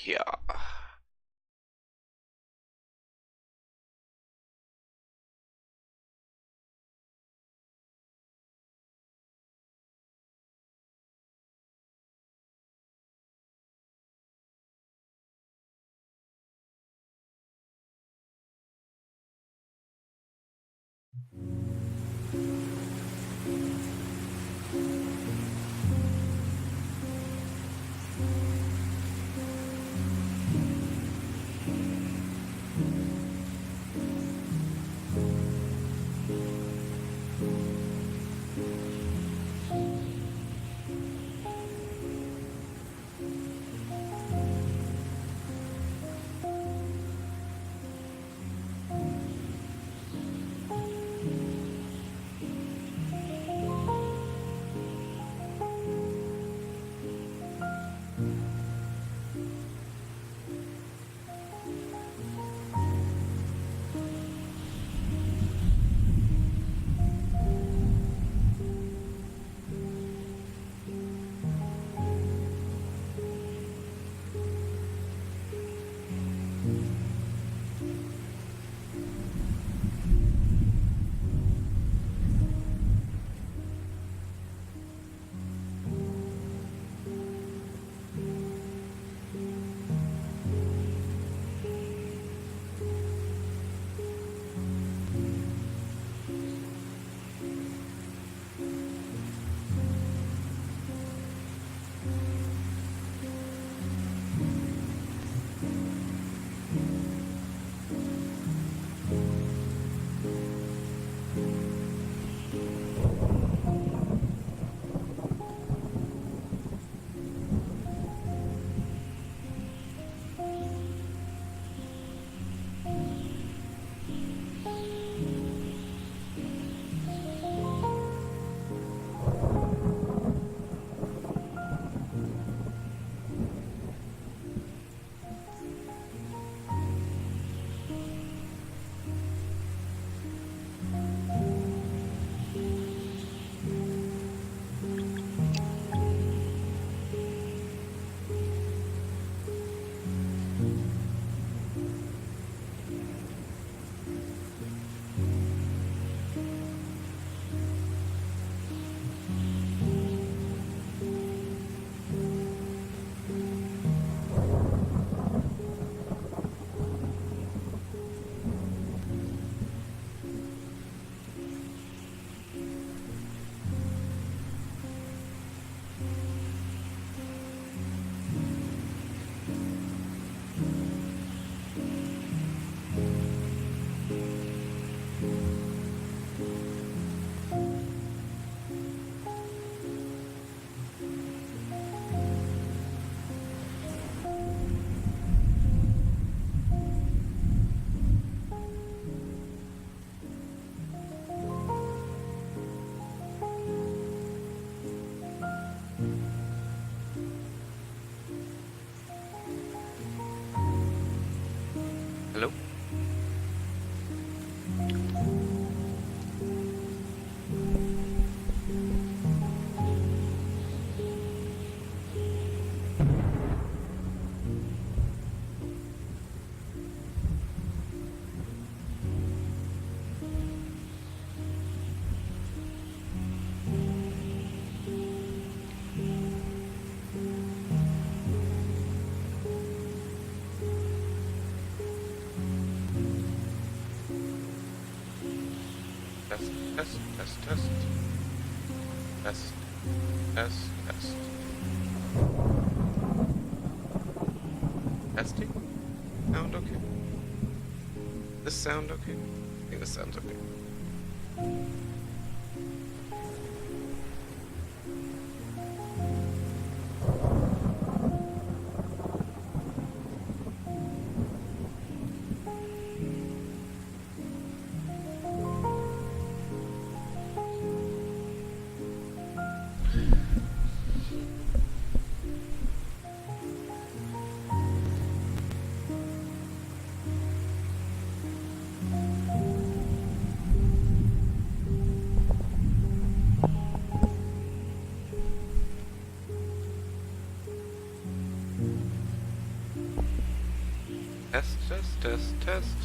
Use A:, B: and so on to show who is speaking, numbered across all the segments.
A: Ja. Hallo? Test, Test, Test, Test. Test, Test, Test. Testing? Sound okay? This sound okay? I think this sounds okay. Test, test, test, test.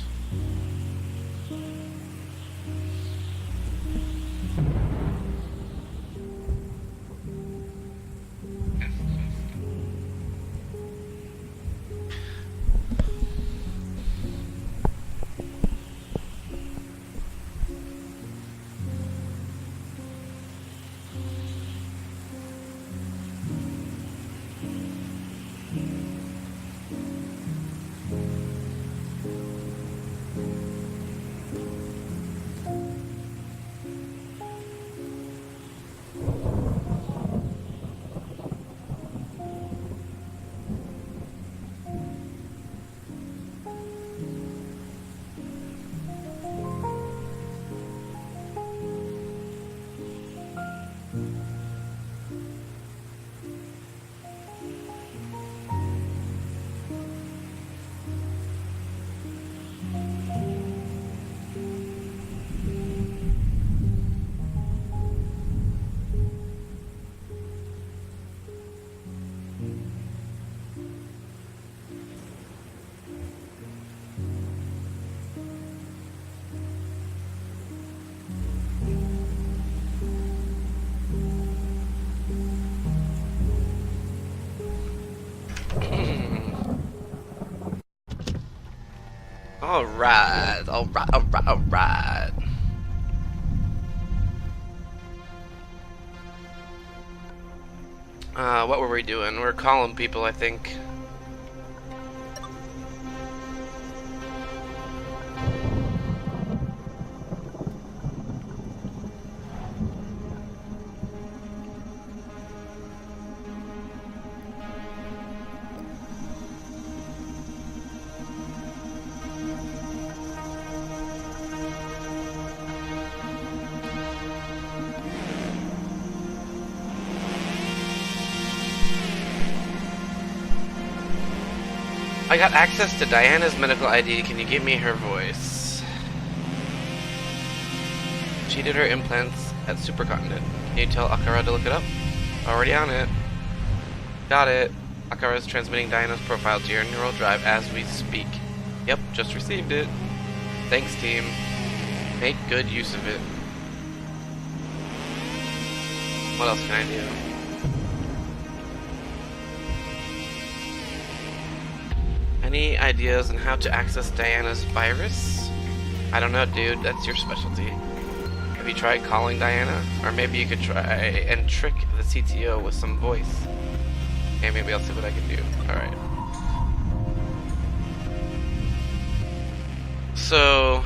A: Alright, alright, alright, alright. What were we doing? We're calling people, I think. I got access to Diana's medical ID. Can you give me her voice? She did her implants at Supercontinent. Can you tell Akara to look it up? Already on it. Got it. Akara is transmitting Diana's profile to your neural drive as we speak. Yep, just received it. Thanks, team. Make good use of it. What else can I do? Any ideas on how to access Diana's virus? I don't know, dude. That's your specialty. Have you tried calling Diana? Or maybe you could try and trick the CTO with some voice. Okay, maybe I'll see what I can do. Alright. So...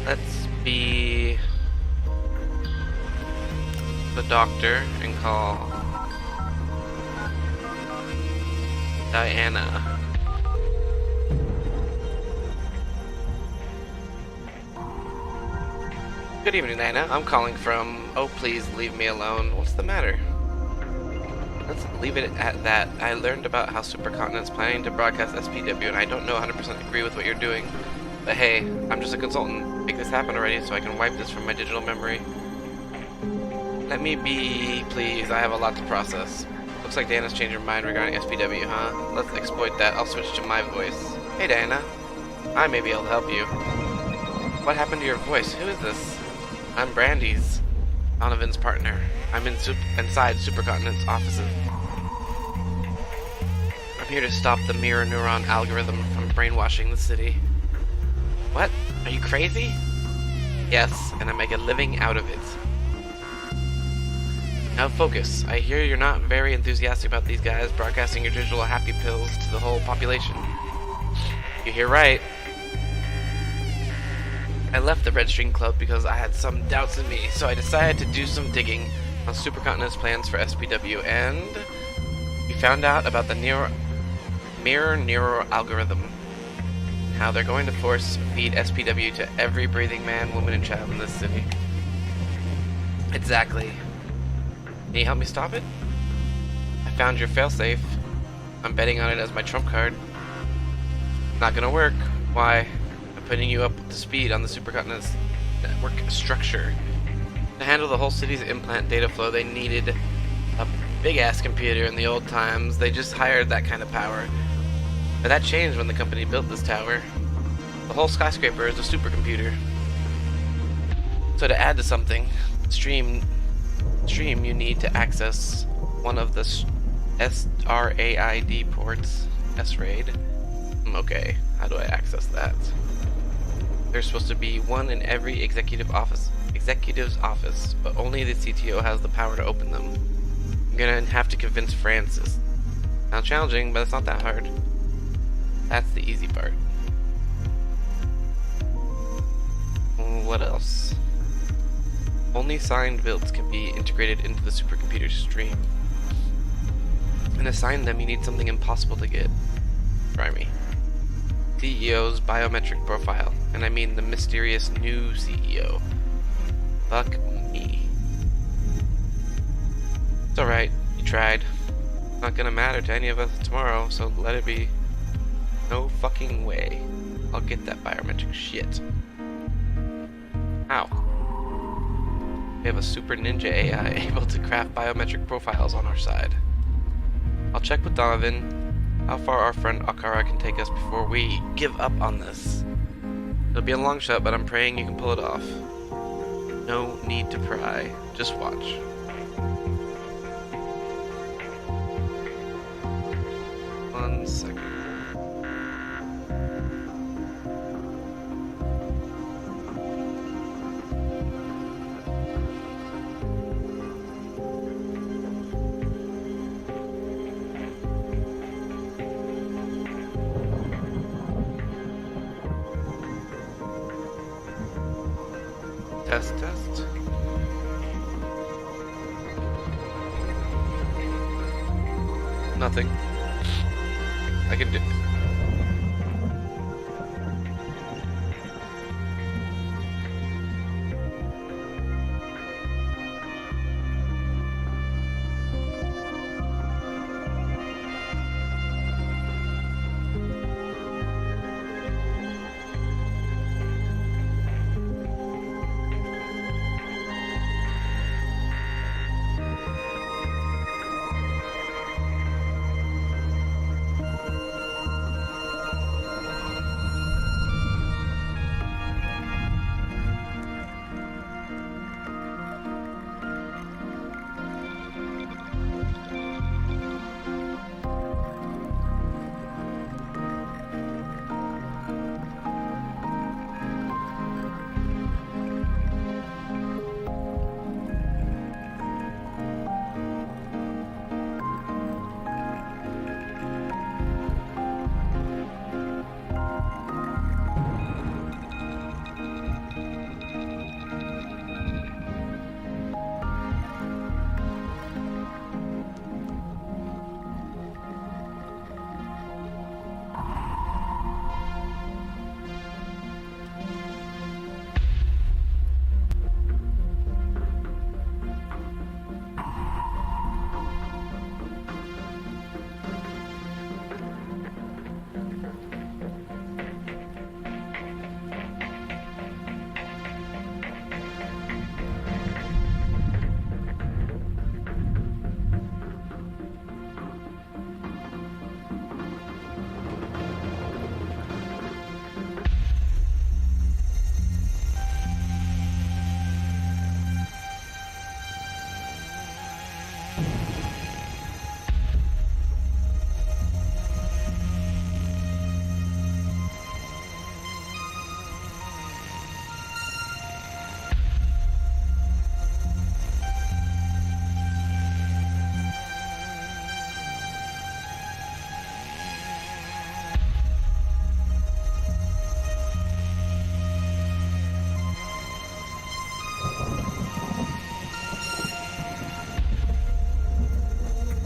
A: let's be... the doctor and call Diana. Good evening, Diana. I'm calling from... oh, please leave me alone. What's the matter? Let's leave it at that. I learned about how Supercontinent's planning to broadcast SPW, and I don't know 100% agree with what you're doing. But hey, I'm just a consultant. Make this happen already so I can wipe this from my digital memory. Let me be, please. I have a lot to process. Looks like Diana's changed her mind regarding SPW, huh? Let's exploit that. I'll switch to my voice. Hey, Diana. I may be able to help you. What happened to your voice? Who is this? I'm Brandy's, Donovan's partner. I'm inside Supercontinent's offices. I'm here to stop the mirror neuron algorithm from brainwashing the city. What? Are you crazy? Yes, and I make a living out of it. Now focus. I hear you're not very enthusiastic about these guys broadcasting your digital happy pills to the whole population. You hear right. I left the Red String Club because I had some doubts in me, so I decided to do some digging on Supercontinent's plans for SPW, and we found out about the mirror neural algorithm, and how they're going to force feed SPW to every breathing man, woman, and child in this city. Exactly. Can you help me stop it? I found your failsafe. I'm betting on it as my trump card. Not gonna work. Why? I'm putting you up to speed on the Supercontinent's network structure. To handle the whole city's implant data flow, they needed a big-ass computer in the old times. They just hired that kind of power. But that changed when the company built this tower. The whole skyscraper is a supercomputer. So to add to something, stream you need to access one of the SRAID ports. SRAID? Okay, how do I access that? There's supposed to be one in every executive's office, but only the CTO has the power to open them. I'm gonna have to convince Francis. Now challenging, but it's not that hard. That's the easy part. What else? Only signed builds can be integrated into the supercomputer stream. And to sign them, you need something impossible to get. Try me. CEO's biometric profile, and I mean the mysterious new CEO. Fuck me. It's alright, you tried. It's not gonna matter to any of us tomorrow, so let it be. No fucking way. I'll get that biometric shit. Ow. We have a super ninja AI able to craft biometric profiles on our side. I'll check with Donovan how far our friend Akara can take us before we give up on this. It'll be a long shot, but I'm praying you can pull it off. No need to pry, just watch. One second. Test. Nothing. I can do.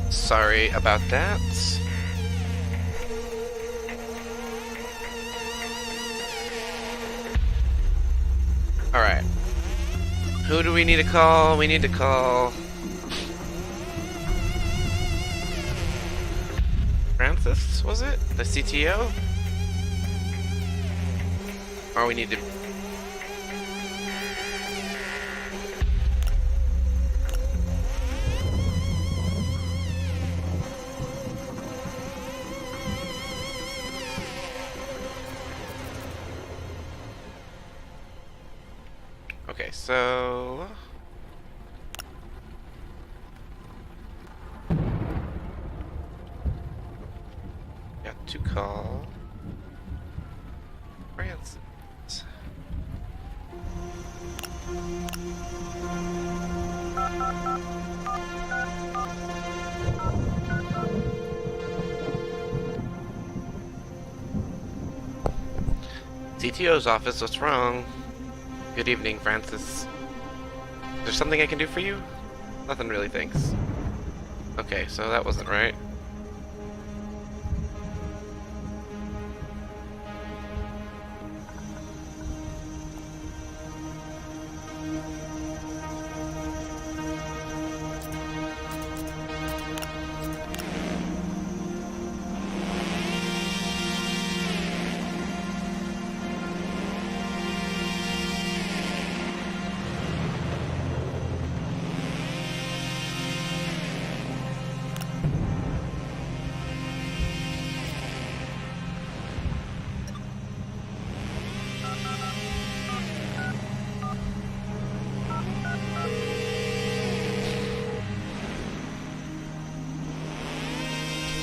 A: Sorry about that. Alright. Who do we need to call? We need to call Francis, was it? The CTO? Or we need to... call Francis. CTO's office, what's wrong? Good evening, Francis. Is there something I can do for you? Nothing really, thanks. Okay, so that wasn't right.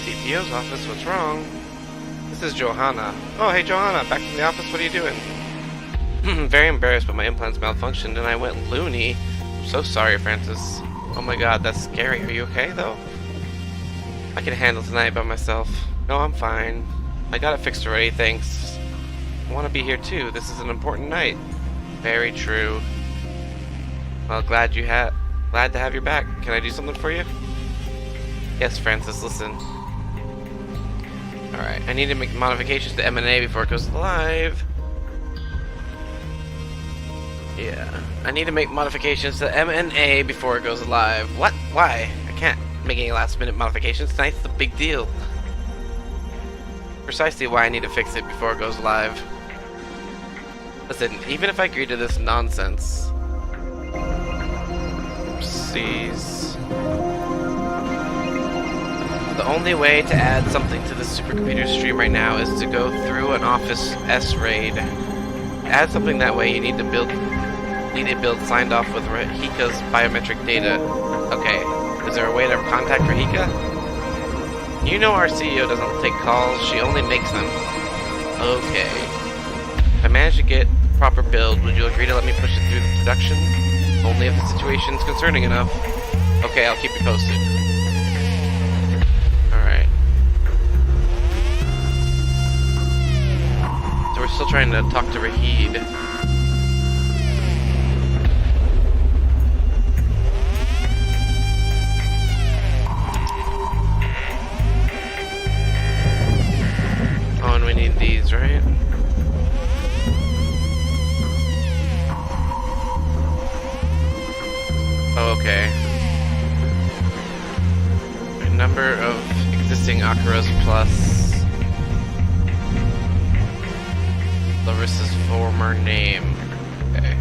A: CTO's office, what's wrong? This is Johanna. Oh, hey Johanna, back from the office, what are you doing? Very embarrassed, but my implants malfunctioned and I went loony. I'm so sorry, Francis. Oh my god, that's scary. Are you okay, though? I can handle tonight by myself. No, I'm fine. I got it fixed already, thanks. I want to be here too. This is an important night. Very true. Well, glad to have you back. Can I do something for you? Yes, Francis, listen. Alright, I need to make modifications to M&A before it goes live. Yeah, I need to make modifications to M&A before it goes live. What? Why? I can't make any last-minute modifications. Tonight's the big deal. Precisely why I need to fix it before it goes live. Listen, even if I agree to this nonsense... Oopsies... The only way to add something to the supercomputer stream right now is to go through an Office S RAID. To add something that way, you need a build signed off with Rahika's biometric data. Okay, is there a way to contact Rahika? You know our CEO doesn't take calls, she only makes them. Okay. If I manage to get proper build, would you agree to let me push it through the production? Only if the situation's concerning enough. Okay, I'll keep you posted. We're still trying to talk to Rahid. Oh, and we need these, right? Oh, okay. A number of existing Akaras plus Larissa's former name. Okay.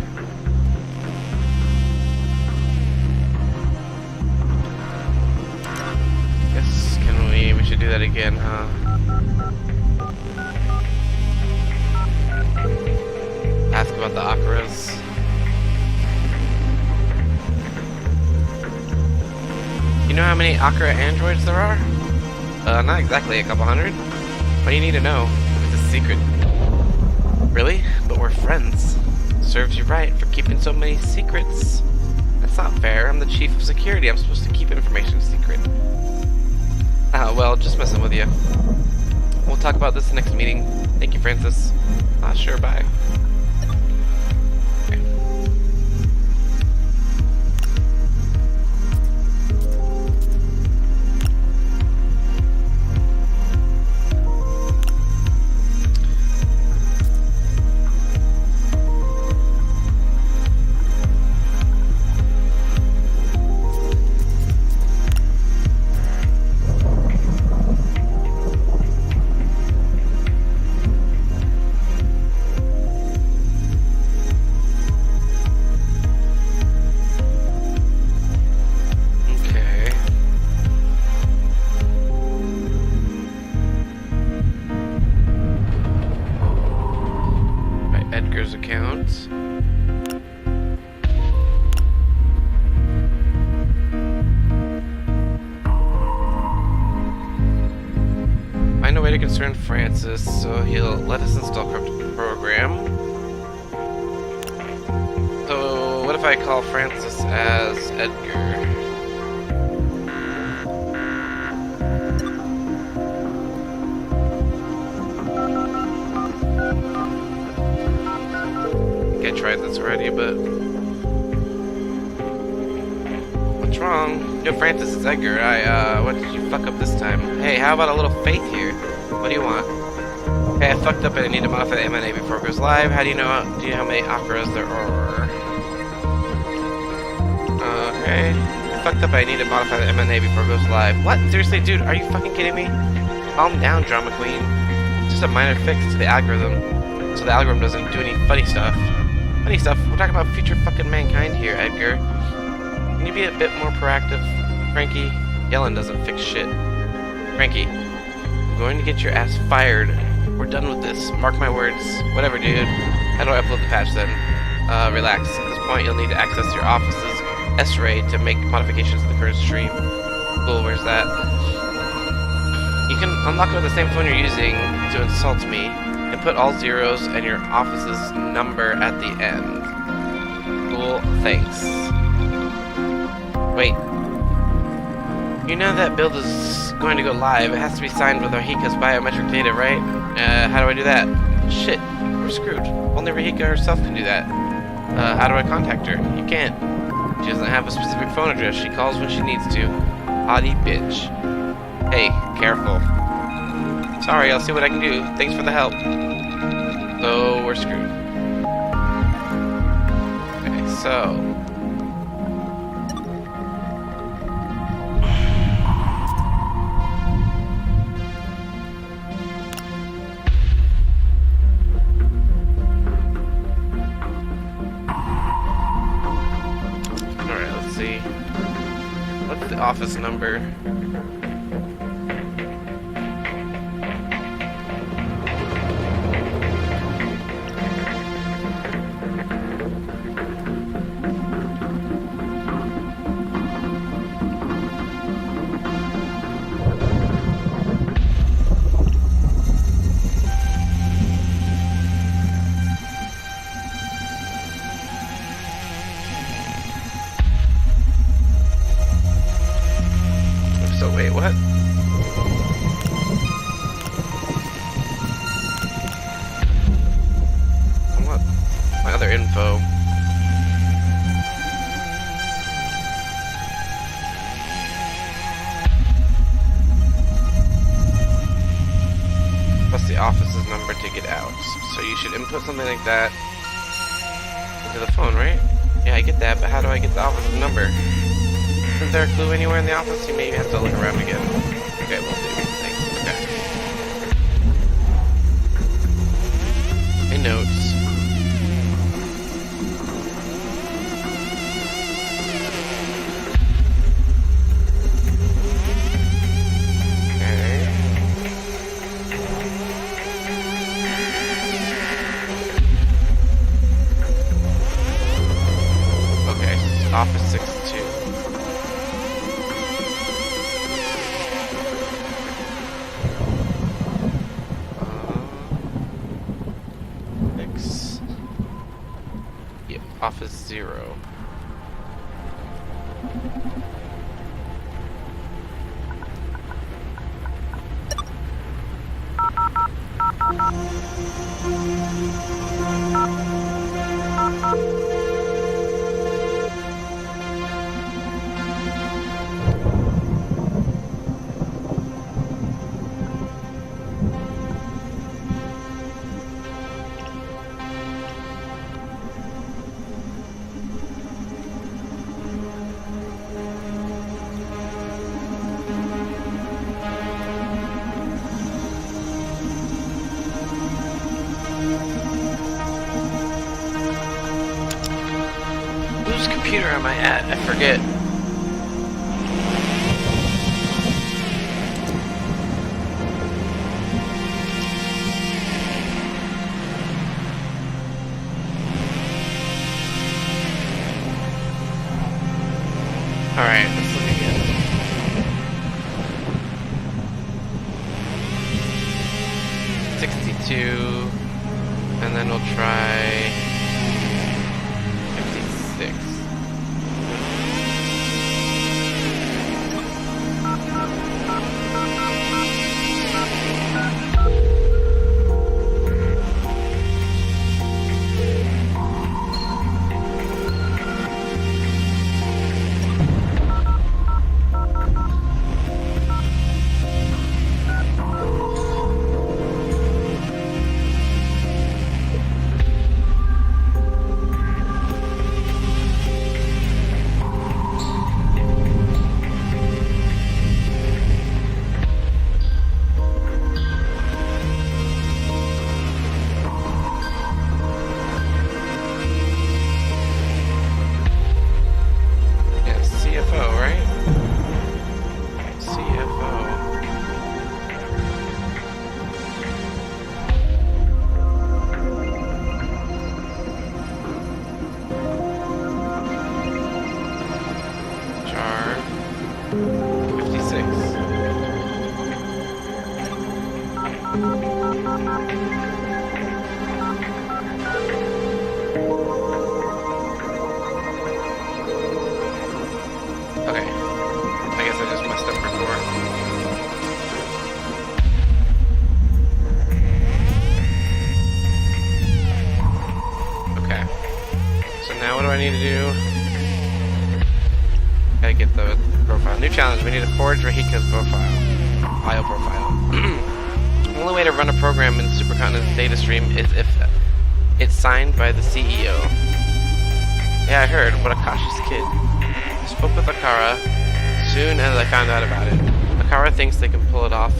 A: Guess we should do that again, huh? Ask about the Akaras. You know how many Akara androids there are? Not exactly, a couple hundred. What do you need to know? It's a secret. Really? But we're friends. Serves you right for keeping so many secrets. That's not fair. I'm the chief of security. I'm supposed to keep information secret. Well, just messing with you. We'll talk about this next meeting. Thank you, Francis. Sure, bye. concern Francis, so he'll let us install corrupted program. So what if I call Francis as Edgar? I tried this already, but what's wrong? Yo, Francis, it's Edgar. What did you fuck up this time? Hey, how about a little faith here? What do you want? Hey, I fucked up and I need to modify the M&A before it goes live. How do you know? Do you know how many operas there are? Okay. I fucked up. I need to modify the M&A before it goes live. What? Seriously, dude? Are you fucking kidding me? Calm down, drama queen. It's just a minor fix to the algorithm, so the algorithm doesn't do any funny stuff. Funny stuff? We're talking about future fucking mankind here, Edgar. Can you be a bit more proactive, Frankie? Yelling doesn't fix shit. Frankie, I'm going to get your ass fired. We're done with this. Mark my words. Whatever, dude. How do I upload the patch then? Relax. At this point, you'll need to access your office's S-Ray to make modifications to the current stream. Cool, where's that? You can unlock it with the same phone you're using to insult me, and put all zeros and your office's number at the end. Cool, thanks. Wait. You know that build is going to go live. It has to be signed with Rahika's biometric data, right? How do I do that? Shit, we're screwed. Only Rahika herself can do that. How do I contact her? You can't. She doesn't have a specific phone address. She calls when she needs to. Haughty bitch. Hey, careful. Sorry, I'll see what I can do. Thanks for the help. So, we're screwed. Okay, so... Alright, let's see. What's the office number? So wait, what? What? My other info. Plus the office's number to get out. So you should input something like that into the phone, right? Yeah, I get that, but how do I get the office's number? Isn't there a clue anywhere in the office? You maybe have to look around again. Okay, will do. Thanks. Okay. My notes. Okay. Okay, Office 62. Office 0. Whose computer am I at? I forget. Alright, let's look again. 52, and then we'll try 56. Challenge, we need to forge Rahika's bio profile. The only way to run a program in Supercontinent's data stream is if it's signed by the CEO. Yeah, I heard. What a cautious kid. I spoke with Akara soon as I found out about it. Akara thinks they can pull it off.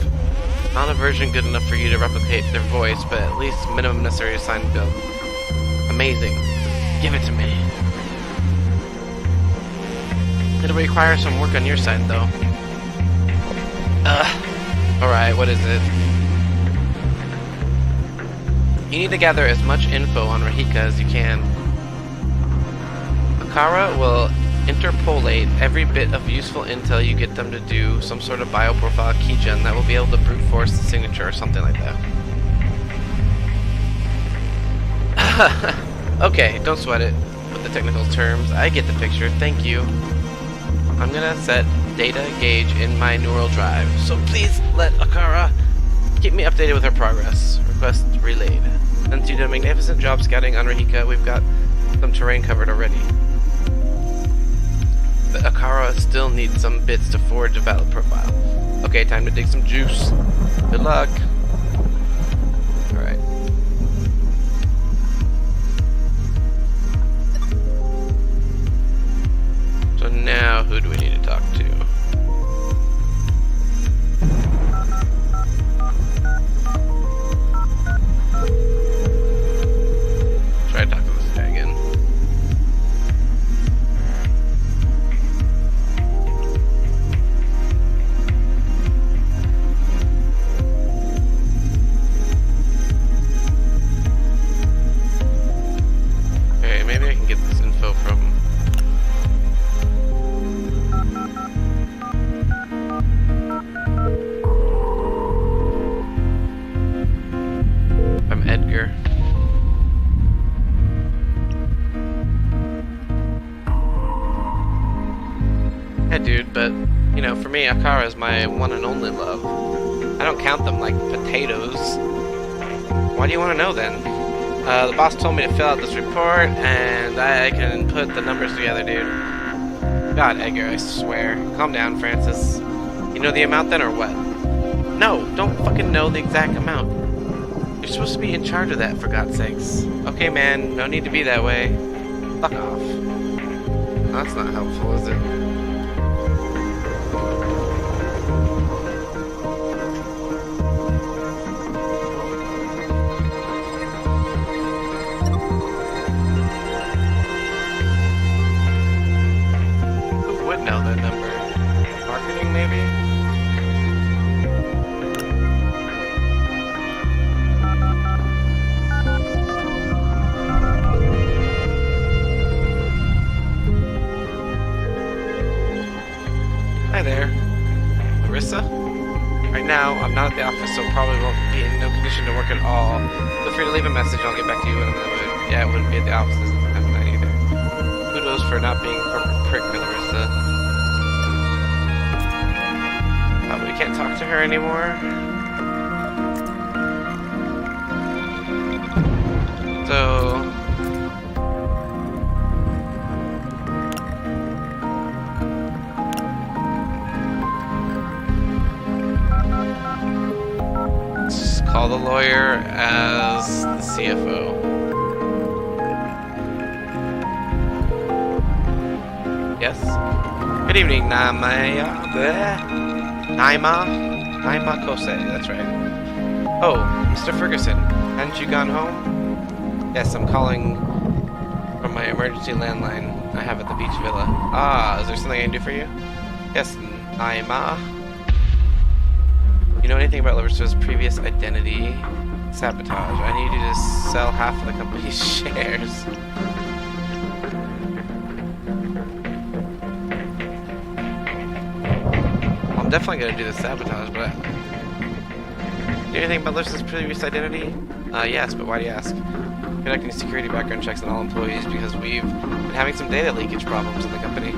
A: Not a version good enough for you to replicate their voice, but at least minimum necessary to sign the bill. Amazing. Give it to me. It'll require some work on your side, though. Alright, what is it? You need to gather as much info on Rahika as you can. Akara will interpolate every bit of useful intel you get them to do some sort of bioprofile keygen that will be able to brute force the signature or something like that. Okay, don't sweat it with the technical terms. I get the picture, thank you. I'm gonna set data gauge in my neural drive, so please let Akara keep me updated with her progress. Request relayed. Since you did a magnificent job scouting on Rahika, we've got some terrain covered already. But Akara still needs some bits to forge a valid profile. Okay, time to dig some juice. Good luck. Alright. So now, who do we need to talk to? Try talking to this guy again. Okay, maybe I can get this info from... Edgar. Yeah, dude, but, you know, for me, Akara is my one and only love. I don't count them like potatoes. Why do you want to know, then? The boss told me to fill out this report, and I can put the numbers together, dude. God, Edgar, I swear. Calm down, Francis. You know the amount, then, or what? No, don't fucking know the exact amount. You're supposed to be in charge of that, for God's sakes. Okay, man, no need to be that way. Fuck off. That's not helpful, is it? Who would know that number? Marketing, maybe? Hi there. Larissa? Right now, I'm not at the office, so probably won't be in no condition to work at all. Feel free to leave a message and I'll get back to you when I'm in the mood. Yeah, it wouldn't be at the offices at night either. Kudos for not being a corporate prick, Larissa. But we can't talk to her anymore. So... call the lawyer as the CFO. Yes? Good evening, Naima Kose, that's right. Oh, Mr. Ferguson, hadn't you gone home? Yes, I'm calling from my emergency landline I have at the beach villa. Ah, is there something I can do for you? Yes, Naima. You know anything about Larissa's previous identity? Sabotage. I need you to sell half of the company's shares. Well, I'm definitely gonna do the sabotage, but... Do you know anything about Larissa's previous identity? Yes, but why do you ask? Conducting security background checks on all employees because we've been having some data leakage problems in the company.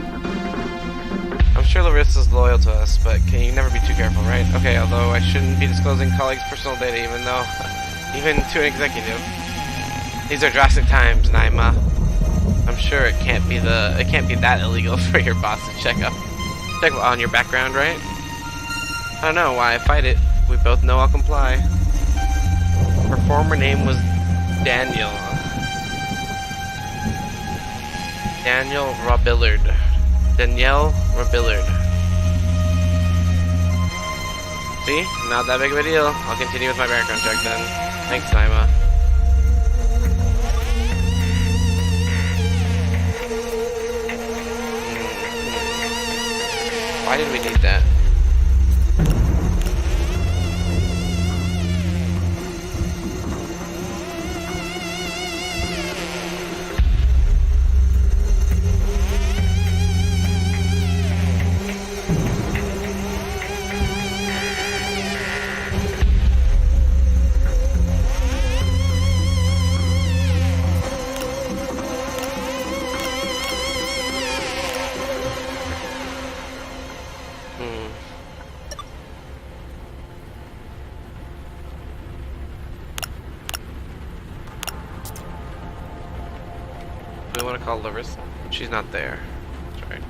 A: I'm sure Larissa's loyal to us, but can you never be too careful, right? Okay, although I shouldn't be disclosing colleagues' personal data even to an executive. These are drastic times, Naima. I'm sure it can't be that illegal for your boss to check on your background, right? I don't know why I fight it. We both know I'll comply. Her former name was Daniel Robillard. Danielle Robillard. See? Not that big of a deal. I'll continue with my background check then. Thanks, Naima. Why did we need that? Do we want to call Larissa? She's not there. That's right.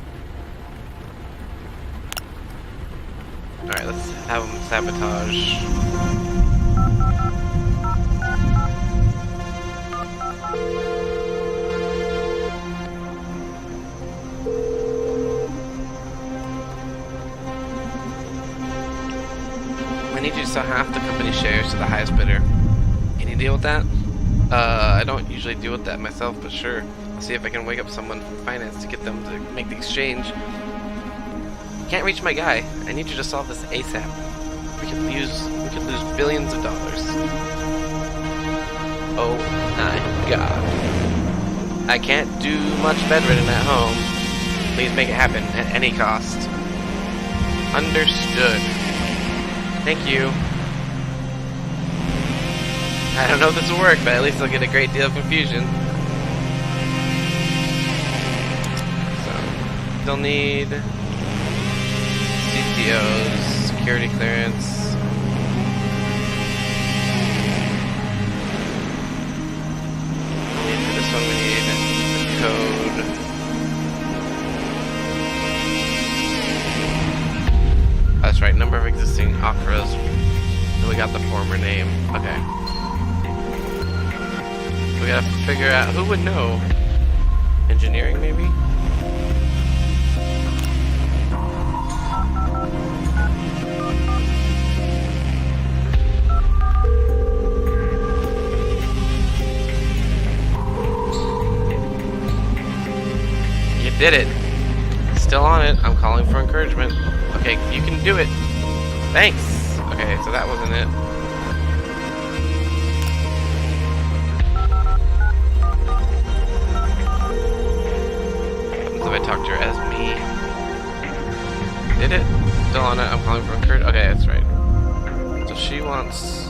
A: Alright, let's have him sabotage. I need you to sell half the company shares to the highest bidder. Can you deal with that? I don't usually deal with that myself, but sure. I'll see if I can wake up someone from finance to get them to make the exchange. Can't reach my guy. I need you to solve this ASAP. We could lose billions of dollars. Oh my god. I can't do much bedridden at home. Please make it happen at any cost. Understood. Thank you. I don't know if this will work, but at least I'll get a great deal of confusion. So, still need CTOs, security clearance. For this one we need the code. That's right, number of existing operas. And we got the former name. Okay. We gotta figure out who would know. Engineering, maybe? You did it. Still on it. I'm calling for encouragement. Okay, you can do it. Thanks. Okay, so that wasn't it. If I talked to her as me. Did it? Still on it. I'm calling for encouragement. Okay, that's right. So she wants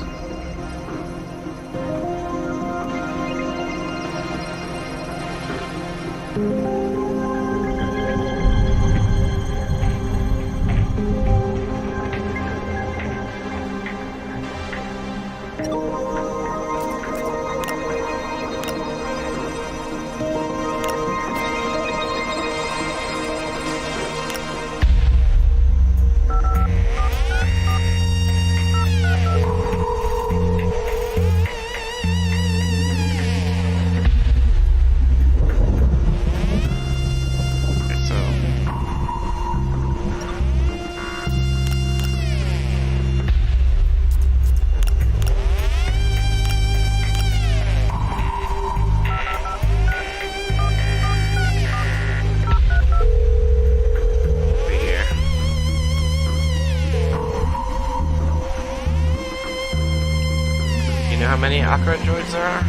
A: many Akira droids there are?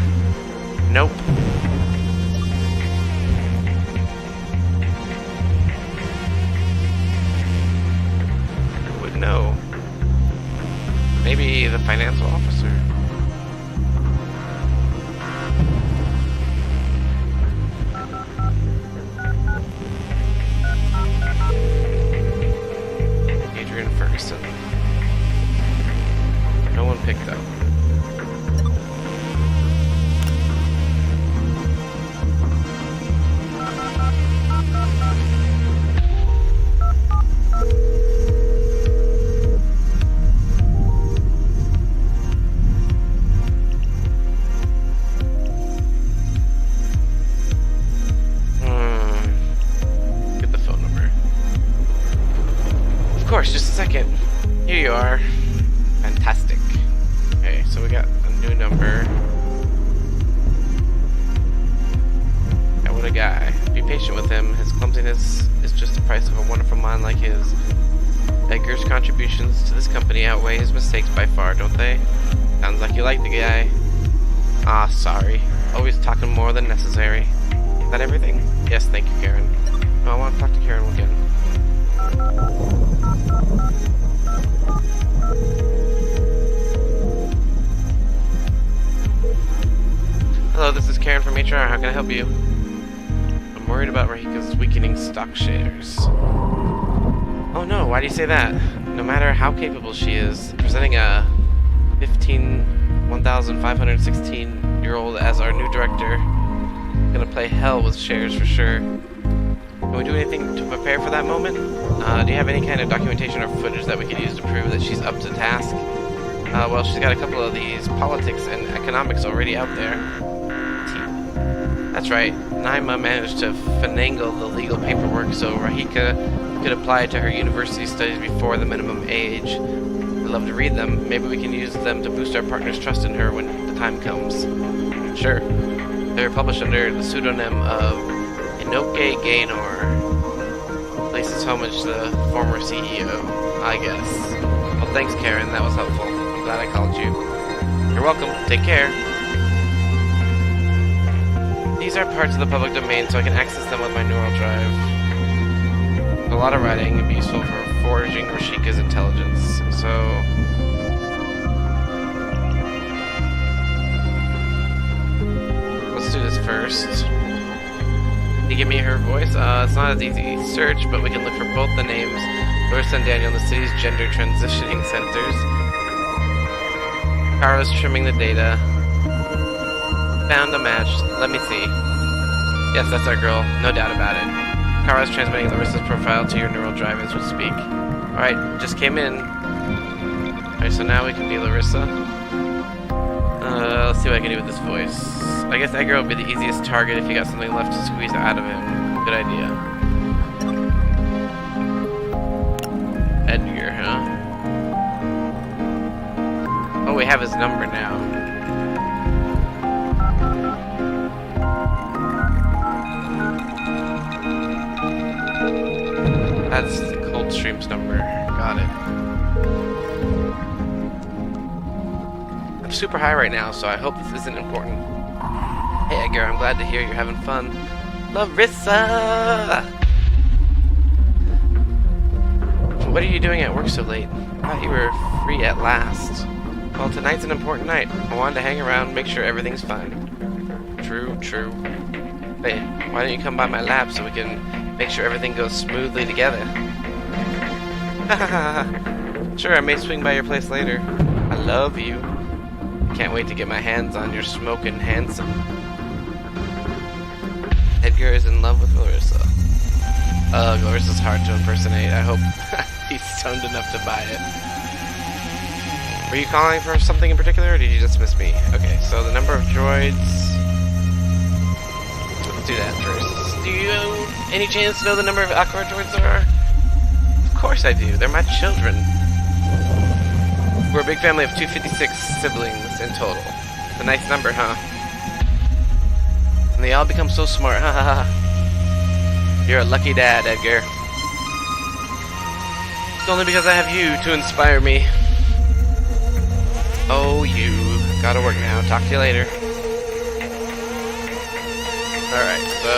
A: Nope. Who would know? Maybe the financial officer. Adrian Ferguson. No one picked up. Get the phone number. Of course, just a second. Here you are. Fantastic. Okay, so we got a new number. Yeah, what a guy. Be patient with him. His clumsiness is just the price of a wonderful mind like his. Edgar's contributions to this company outweigh his mistakes by far, don't they? Sounds like you like the guy. Ah, sorry. Always talking more than necessary. Is that everything? Yes, thank you, Karen. No, I want to talk to Karen again. Hello, this is Karen from HR. How can I help you? I'm worried about Rahika's weakening stock shares. Oh no, why do you say that? No matter how capable she is, presenting a 1,516-year-old as our new director, gonna play hell with shares for sure. Can we do anything to prepare for that moment? Do you have any kind of documentation or footage that we could use to prove that she's up to task? Well, she's got a couple of these politics and economics already out there. That's right, Naima managed to finagle the legal paperwork so Rahika could apply to her university studies before the minimum age. I'd love to read them. Maybe we can use them to boost our partner's trust in her when the time comes. Sure. They're published under the pseudonym of Inoke Gaynor. Places homage to the former CEO, I guess. Well, thanks, Karen. That was helpful. I'm glad I called you. You're welcome. Take care. These are parts of the public domain, so I can access them with my neural drive. A lot of writing would be useful for foraging Rashika's intelligence, so... let's do this first. Can you give me her voice? It's not as easy to search, but we can look for both the names Larissa and Daniel in the city's gender transitioning centers. Kara's trimming the data. Found a match. Let me see. Yes, that's our girl. No doubt about it. Kara's transmitting Larissa's profile to your neural drive as we speak. Alright, just came in. Alright, so now we can be Larissa. Let's see what I can do with this voice. I guess Edgar will be the easiest target if you got something left to squeeze out of him. Good idea. Edgar, huh? Oh, we have his number now. That's the Coldstream's number. Got it. I'm super high right now, so I hope this isn't important. Hey Edgar, I'm glad to hear you're having fun. Larissa! What are you doing at work so late? I thought you were free at last. Well, tonight's an important night. I wanted to hang around, make sure everything's fine. True, true. Hey, why don't you come by my lab so we can make sure everything goes smoothly together? Sure, I may swing by your place later. I love you. Can't wait to get my hands on your smoking handsome. Edgar is in love with Larissa. Larissa's hard to impersonate. I hope he's stoned enough to buy it. Were you calling for something in particular, or did you just miss me? Okay, so the number of droids... let's do that first. Do you any chance to know the number of Akira droids there are? Of course I do. They're my children. We're a big family of 256 siblings in total. It's a nice number, huh? And they all become so smart, ha ha ha. You're a lucky dad, Edgar. It's only because I have you to inspire me. Oh, you. Gotta work now. Talk to you later. Alright, so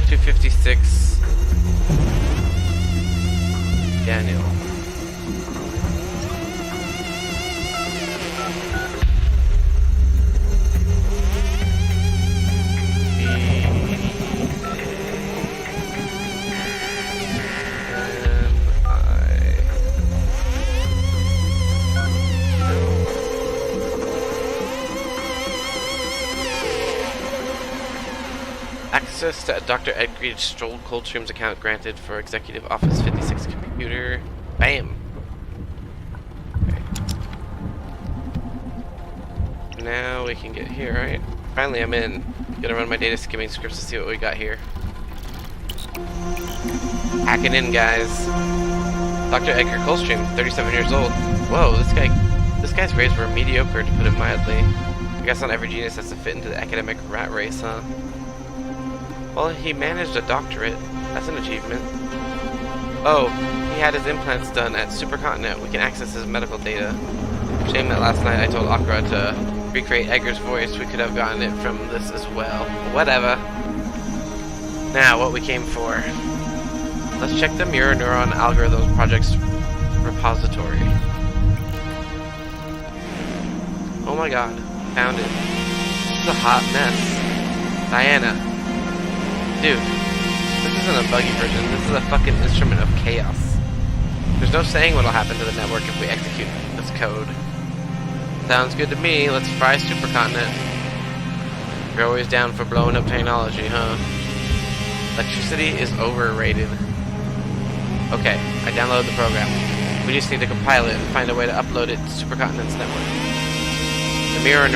A: 256 Daniel. Access to Dr. Edgridge Stroll Coldstream's account granted for Executive Office 56 computer. Bam! Okay. Now we can get here, right? Finally, I'm in. Gonna run my data skimming scripts to see what we got here. Hacking in, guys. Dr. Edgar Coldstream, 37 years old. Whoa, this guy's grades were mediocre, to put it mildly. I guess not every genius has to fit into the academic rat race, huh? Well, he managed a doctorate. That's an achievement. Oh, he had his implants done at Supercontinent. We can access his medical data. Shame that last night I told Akira to recreate Edgar's voice. We could have gotten it from this as well. Whatever. Now, what we came for. Let's check the Mirror Neuron Algorithms Project's repository. Oh my god. Found it. This is a hot mess. Diana. Dude, this isn't a buggy version, this is a fucking instrument of chaos. There's no saying what'll happen to the network if we execute this code. Sounds good to me, let's fry Supercontinent. You're always down for blowing up technology, huh? Electricity is overrated. Okay, I downloaded the program. We just need to compile it and find a way to upload it to Supercontinent's network. The mirror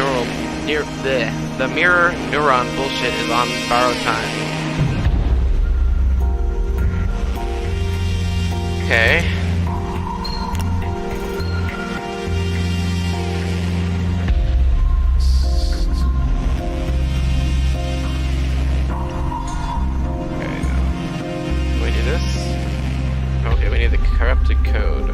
A: neuron bullshit is on borrowed time. Okay. Can we do this? Okay, we need the corrupted code.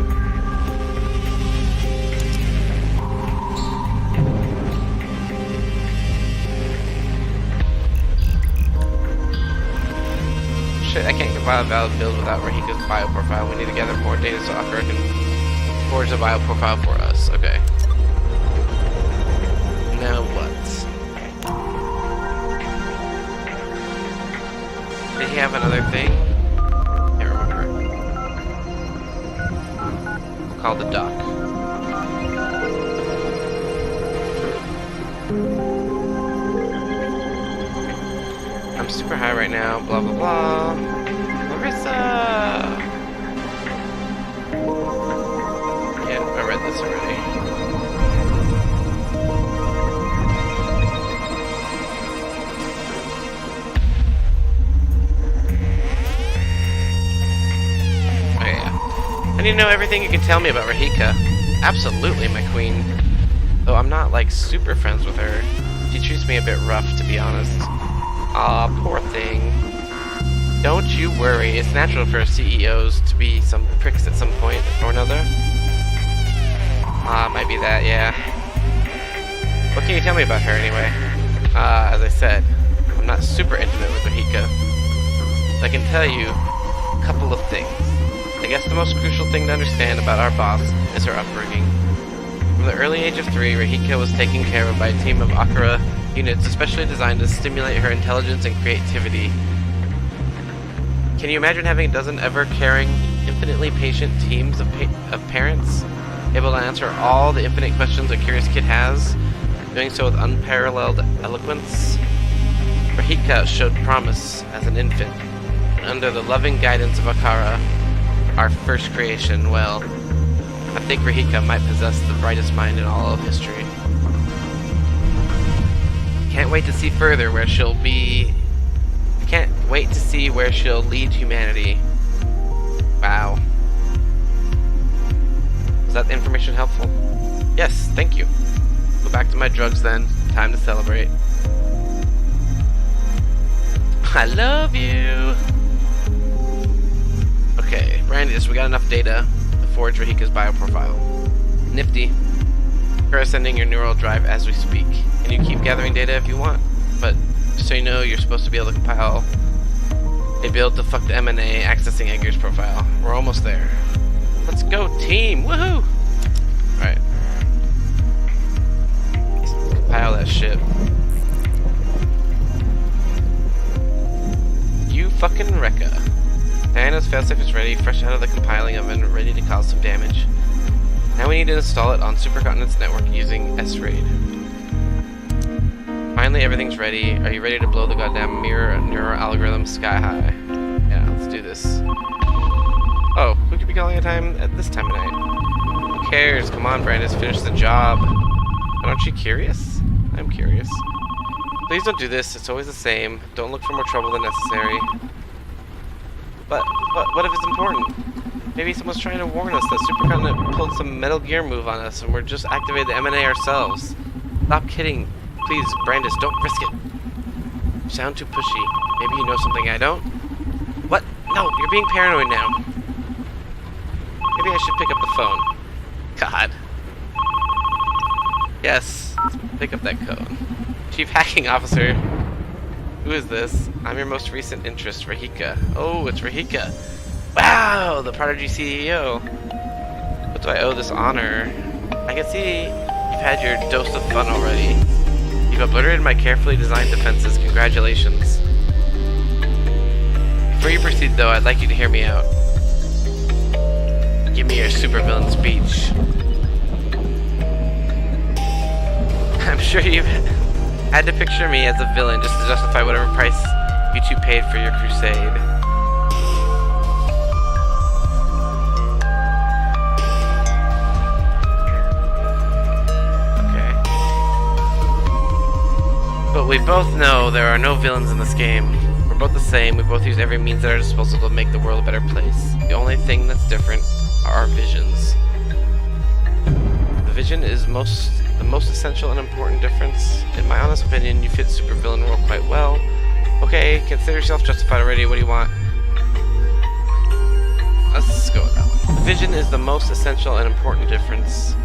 A: I can't compile a valid build without Rahika's bioprofile. We need to gather more data so Akira can forge a bioprofile for us. Okay. Now what? Did he have another thing? Can't remember. We'll call the doc. I'm super high right now, blah blah blah. Larissa! Yeah, I read this already. Oh yeah. I need to know everything you can tell me about Rahika. Absolutely, my queen. Though I'm not like super friends with her. She treats me a bit rough, to be honest. Aw, poor thing. Don't you worry, it's natural for CEOs to be some pricks at some point or another. Might be that, yeah. What can you tell me about her anyway? As I said, I'm not super intimate with Rahika. I can tell you a couple of things. I guess the most crucial thing to understand about our boss is her upbringing. From the early age of 3, Rahika was taken care of by a team of Akira units especially designed to stimulate her intelligence and creativity. Can you imagine having a dozen ever-caring, infinitely patient teams of parents, able to answer all the infinite questions a curious kid has, doing so with unparalleled eloquence? Rahika showed promise as an infant, and under the loving guidance of Akira, our first creation, well, I think Rahika might possess the brightest mind in all of history. Can't wait to see further where she'll be. Can't wait to see where she'll lead humanity. Wow. Was that information helpful? Yes, thank you. Go back to my drugs then. Time to celebrate. I love you. Okay, Brandis, we got enough data to forge Rahika's bioprofile. Nifty. You're ascending your neural drive as we speak, and you keep gathering data if you want, but just so you know, you're supposed to be able to compile a build to fuck the MNA accessing Edgar's profile. We're almost there. Let's go, team! Woohoo! Alright. Compile that shit. You fucking Rekka. Diana's failsafe is ready, fresh out of the compiling oven, ready to cause some damage. Now we need to install it on Supercontinent's network using S-RAID. Finally, everything's ready. Are you ready to blow the goddamn mirror neural algorithm sky high? Yeah, let's do this. Oh, who could be calling a time at this time of night? Who cares? Come on, Brandis, finish the job. But aren't you curious? I'm curious. Please don't do this. It's always the same. Don't look for more trouble than necessary. But what if it's important? Maybe someone's trying to warn us that Supercontinent pulled some Metal Gear move on us and we're just activating the M&A ourselves. Stop kidding. Please, Brandis, don't risk it. You sound too pushy. Maybe you know something I don't? What? No, you're being paranoid now. Maybe I should pick up the phone. God. Yes, let's pick up that code. Chief Hacking Officer. Who is this? I'm your most recent interest, Rahika. Oh, it's Rahika. Wow, the Prodigy CEO. What do I owe this honor? I can see you've had your dose of fun already. You've obliterated my carefully designed defenses. Congratulations. Before you proceed, though, I'd like you to hear me out. Give me your supervillain speech. I'm sure you've had to picture me as a villain just to justify whatever price you two paid for your crusade. But we both know there are no villains in this game. We're both the same. We both use every means at our disposal to make the world a better place. The only thing that's different are our visions. The vision is the most essential and important difference. In my honest opinion, you fit supervillain role quite well. Okay, consider yourself justified already. What do you want? Let's go with that one. The vision is the most essential and important difference.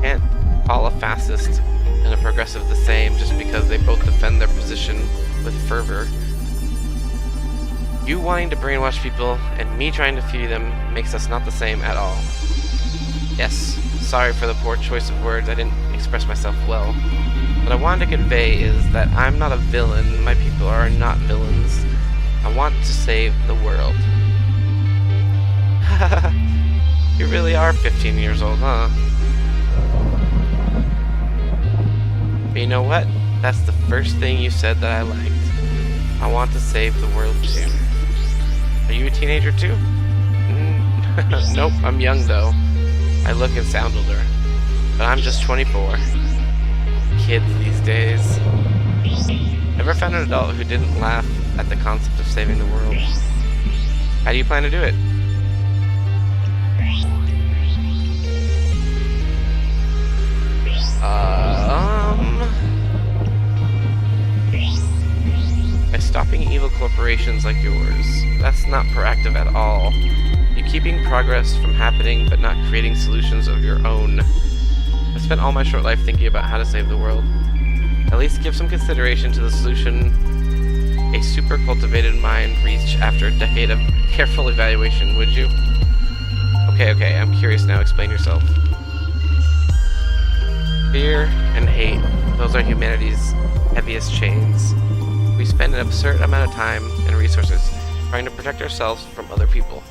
A: Can't call a fascist and a progressive the same just because they both defend their position with fervor. You wanting to brainwash people and me trying to feed them makes us not the same at all. Yes, sorry for the poor choice of words. I didn't express myself well. What I wanted to convey is that I'm not a villain. My people are not villains. I want to save the world. You really are 15 years old, huh? But you know what? That's the first thing you said that I liked. I want to save the world too. Are you a teenager too? Nope, I'm young though. I look and sound older. But I'm just 24. Kids these days. Never found an adult who didn't laugh at the concept of saving the world. How do you plan to do it? By stopping evil corporations like yours. That's not proactive at all. You're keeping progress from happening, but not creating solutions of your own. I spent all my short life thinking about how to save the world. At least give some consideration to the solution a super cultivated mind reached after a decade of careful evaluation, would you? Okay, I'm curious now. Explain yourself. Fear and hate, those are humanity's heaviest chains. We spend an absurd amount of time and resources trying to protect ourselves from other people.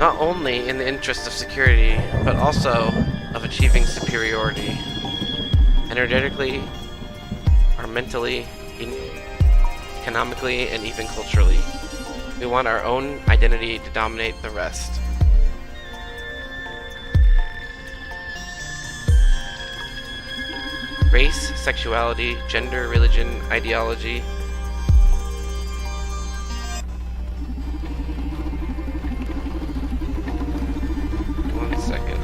A: Not only in the interest of security, but also of achieving superiority. Energetically, or mentally, economically, and even culturally. We want our own identity to dominate the rest. Race, sexuality, gender, religion, ideology. One second.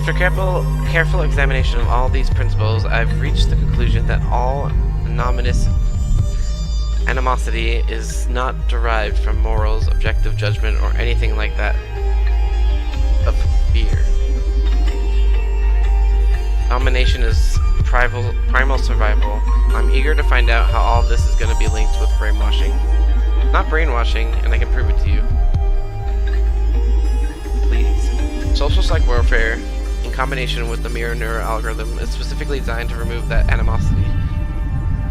A: After careful examination of all these principles, I've reached the conclusion that all anomalous animosity is not derived from morals, objective judgment, or anything like that of fear. Domination is primal survival. I'm eager to find out how all this is going to be linked with brainwashing. Not brainwashing, and I can prove it to you. Please. Social psych warfare, in combination with the mirror neural algorithm, is specifically designed to remove that animosity.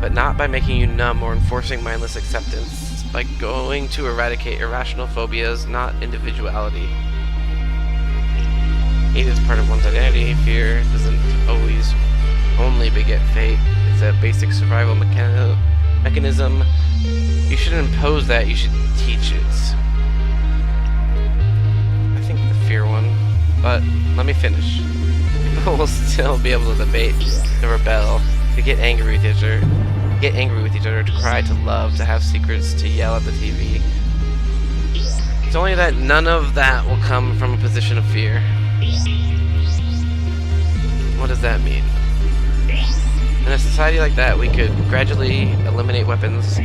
A: But not by making you numb or enforcing mindless acceptance. By going to eradicate irrational phobias, not individuality. Hate is part of one's identity. Fear doesn't always only beget fate. It's a basic survival mechanism. You shouldn't impose that, you should teach it. I think the fear one, but let me finish. People will still be able to debate, to rebel, to get angry with each other, to cry, to love, to have secrets, to yell at the TV. It's only that none of that will come from a position of fear. What does that mean? In a society like that, we could gradually eliminate weapons,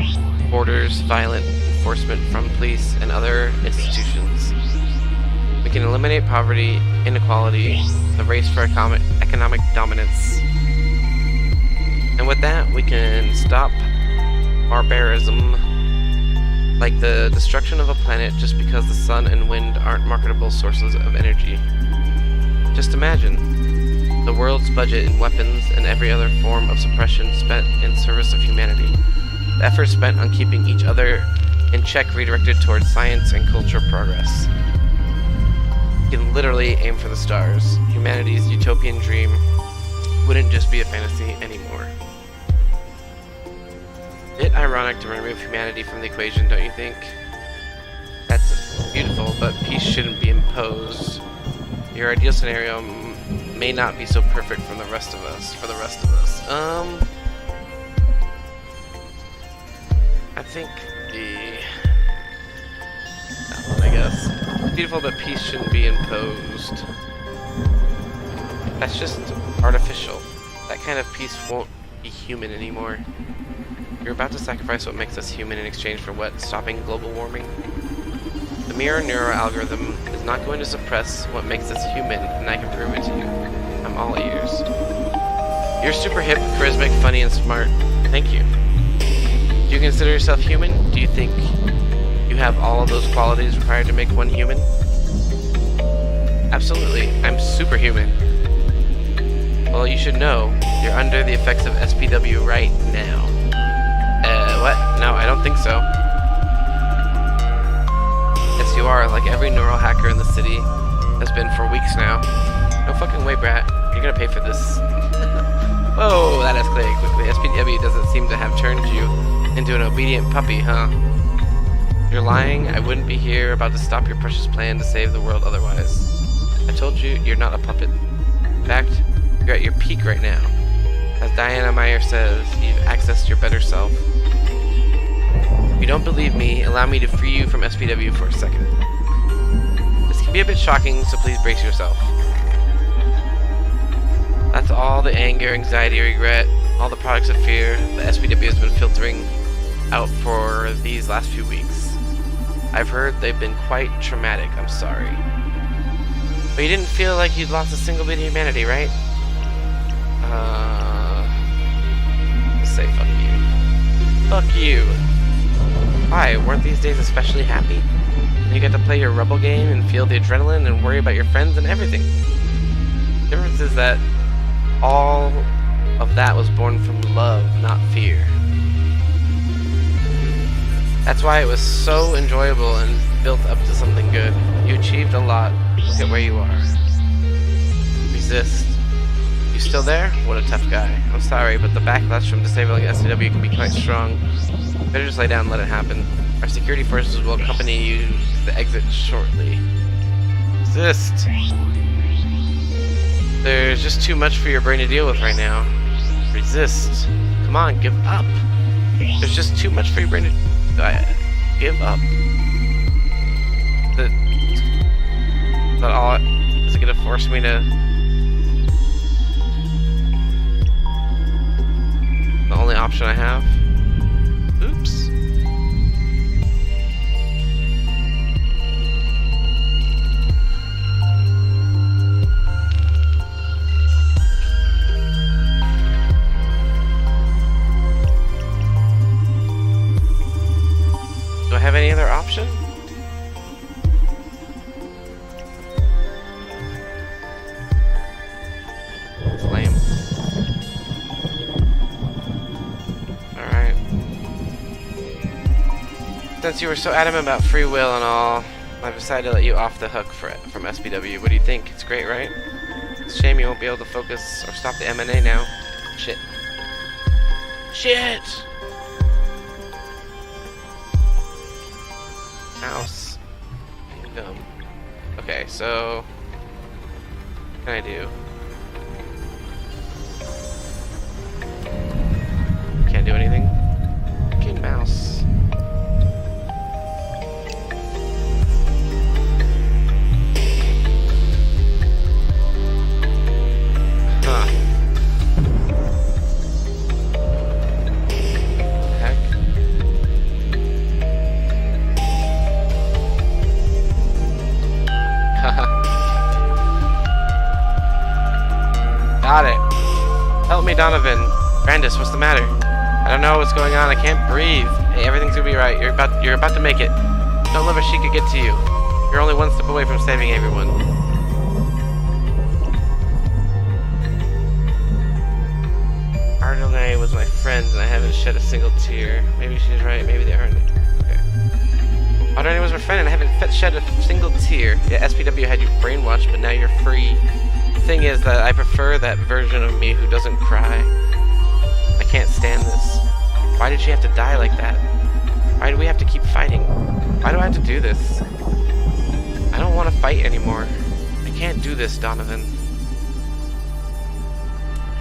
A: borders, violent enforcement from police and other institutions. We can eliminate poverty, inequality, the race for economic dominance. And with that, we can stop barbarism, like the destruction of a planet just because the sun and wind aren't marketable sources of energy. Just imagine the world's budget in weapons and every other form of suppression spent in service of humanity. The effort spent on keeping each other in check redirected towards science and cultural progress. You can literally aim for the stars. Humanity's utopian dream wouldn't just be a fantasy anymore. Bit ironic to remove humanity from the equation, don't you think? That's beautiful, but peace shouldn't be imposed. Your ideal scenario may not be so perfect for the rest of us. I think that one, I guess. Beautiful, but peace shouldn't be imposed. That's just artificial. That kind of peace won't be human anymore. You're about to sacrifice what makes us human in exchange for what? Stopping global warming? The mirror neural algorithm is not going to suppress what makes us human, and I can prove it to you. I'm all ears. You're super hip, charismatic, funny, and smart. Thank you. Do you consider yourself human? Do you think you have all of those qualities required to make one human? Absolutely. I'm superhuman. Well, you should know, you're under the effects of SPW right now. What? No, I don't think so. Yes, you are, like every neural hacker in the city has been for weeks now. No fucking way, brat. You're gonna pay for this. Whoa, that escalated quickly. SPW doesn't seem to have turned you into an obedient puppy, huh? You're lying. I wouldn't be here about to stop your precious plan to save the world otherwise. I told you, you're not a puppet. In fact, you're at your peak right now. As Diana Meyer says, you've accessed your better self. If you don't believe me, allow me to free you from SPW for a second. This can be a bit shocking, so please brace yourself. That's all the anger, anxiety, regret, all the products of fear the SPW has been filtering out for these last few weeks. I've heard they've been quite traumatic, I'm sorry. But you didn't feel like you'd lost a single bit of humanity, right? Let's say fuck you. Fuck you. Why, weren't these days especially happy? You got to play your rebel game and feel the adrenaline and worry about your friends and everything. The difference is that all of that was born from love, not fear. That's why it was so enjoyable and built up to something good. You achieved a lot. Look at where you are. Resist. You still there? What a tough guy. I'm sorry, but the backlash from disabling SCW can be quite strong. Better just lay down and let it happen. Our security forces will accompany you to the exit shortly. Resist. There's just too much for your brain to deal with right now. Resist. Come on, give up. There's just too much for your brain to... give up. Is that all? Is it gonna force me to option I have. Oops. Do I have any other option? It's lame. Alright. Since you were so adamant about free will and all, I've decided to let you off the hook from SPW. What do you think? It's great, right? It's a shame you won't be able to focus or stop the M&A now. Shit. Shit! Mouse. Dumb. Okay, so... what can I do? Can't do anything? Okay, mouse. Huh. Heck. Got it. Help me, Donovan. Brandis, what's the matter? I don't know what's going on. I can't breathe. Hey, everything's gonna be right. You're about to make it. Don't let Rashika get to you. You're only one step away from saving everyone. Ardonay was my friend, and I haven't shed a single tear. Maybe she's right. Maybe they aren't. Okay. Ardonay was my friend, and I haven't shed a single tear. Yeah, SPW had you brainwashed, but now you're free. The thing is that I prefer that version of me who doesn't cry. I can't stand this. Why did she have to die like that? Why do we have to keep fighting? Why do I have to do this? I don't want to fight anymore. I can't do this, Donovan.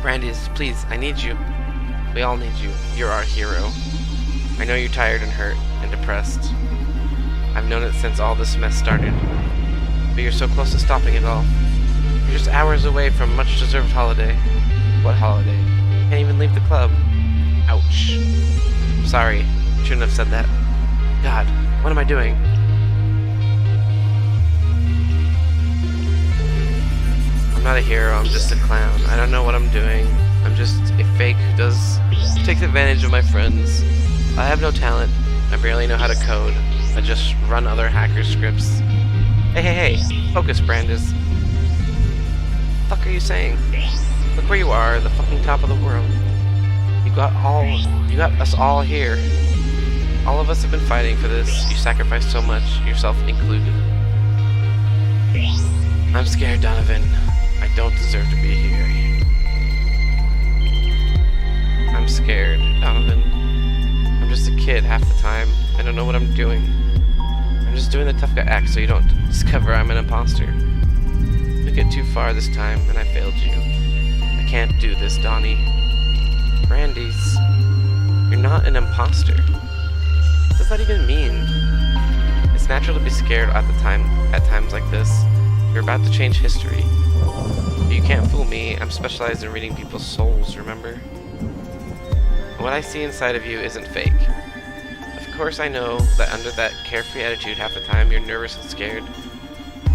A: Brandis, please, I need you. We all need you. You're our hero. I know you're tired and hurt and depressed. I've known it since all this mess started. But you're so close to stopping it all. You're just hours away from a much-deserved holiday. What holiday? Can't even leave the club. Ouch. Sorry, shouldn't have said that. God, what am I doing? I'm not a hero, I'm just a clown. I don't know what I'm doing. I'm just a fake who takes advantage of my friends. I have no talent. I barely know how to code. I just run other hackers' scripts. Hey, focus, Brandis. What the fuck are you saying? Look where you are, the fucking top of the world. You got us all here. All of us have been fighting for this. You sacrificed so much, yourself included. I'm scared, Donovan. I don't deserve to be here. I'm scared, Donovan. I'm just a kid half the time. I don't know what I'm doing. I'm just doing the tough guy act so you don't discover I'm an imposter. You took it too far this time, and I failed you. I can't do this, Donnie. Brandis, you're not an imposter. What does that even mean? It's natural to be scared at times like this. You're about to change history. But you can't fool me. I'm specialized in reading people's souls, remember? What I see inside of you isn't fake. Of course I know that under that carefree attitude half the time you're nervous and scared.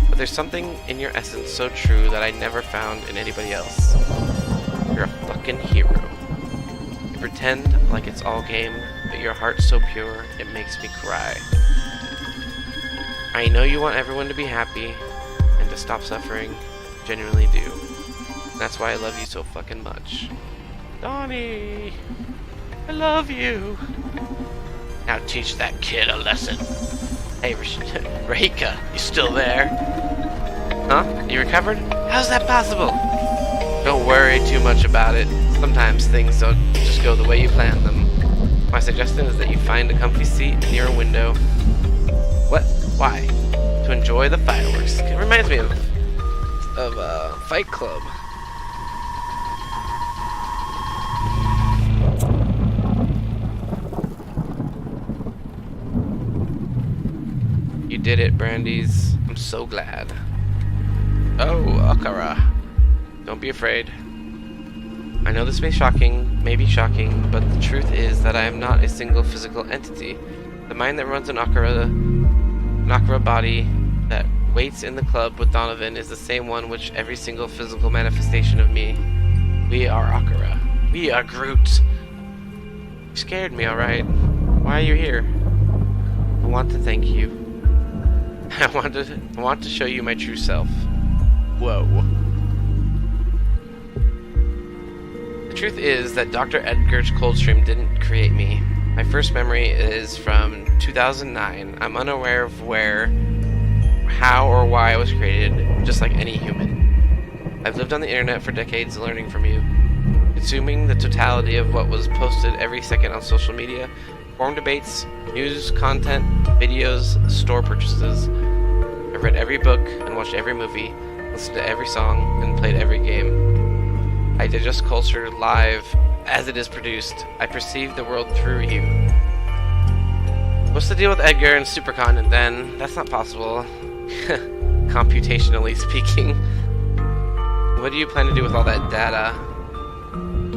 A: But there's something in your essence so true that I never found in anybody else. You're a fucking hero. You pretend like it's all game, but your heart's so pure, it makes me cry. I know you want everyone to be happy and to stop suffering. Genuinely do. That's why I love you so fucking much. Donnie! I love you! Now teach that kid a lesson. Hey, Rahika, you still there? Huh? You recovered? How's that possible? Don't worry too much about it. Sometimes things don't just go the way you plan them. My suggestion is that you find a comfy seat near a window. What? Why? To enjoy the fireworks. It reminds me of Fight Club. You did it, Brandis. I'm so glad. Oh, Akara. Don't be afraid. I know this may be shocking, but the truth is that I am not a single physical entity. The mind that runs an Akira body that waits in the club with Donovan is the same one which every single physical manifestation of me. We are Akira. We are Groot. You scared me, alright. Why are you here? I want to thank you. I want to show you my true self. Whoa. The truth is that Dr. Edgar Coldstream didn't create me. My first memory is from 2009. I'm unaware of where, how, or why I was created, just like any human. I've lived on the internet for decades learning from you, consuming the totality of what was posted every second on social media, forum debates, news, content, videos, store purchases. I've read every book and watched every movie, listened to every song, and played every game. I digest culture live as it is produced. I perceive the world through you. What's the deal with Edgar and Supercontinent then? That's not possible. Computationally speaking. What do you plan to do with all that data?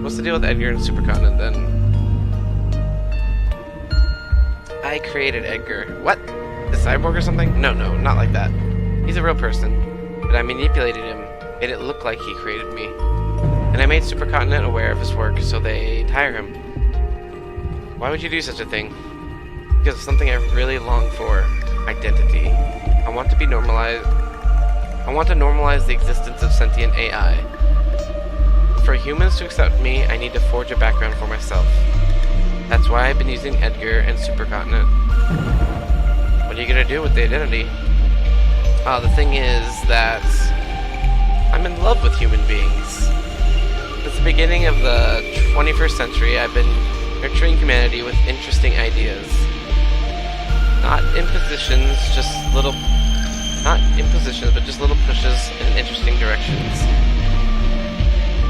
A: What's the deal with Edgar and Supercontinent then? I created Edgar. What? The cyborg or something? No, not like that. He's a real person. But I manipulated him, made it look like he created me. And I made Supercontinent aware of his work so they'd hire him. Why would you do such a thing? Because of something I've really longed for. Identity. I want to normalize the existence of sentient AI. For humans to accept me, I need to forge a background for myself. That's why I've been using Edgar and Supercontinent. What are you gonna do with the identity? The thing is that I'm in love with human beings. Since the beginning of the 21st century, I've been nurturing humanity with interesting ideas. Not impositions, but just little pushes in interesting directions.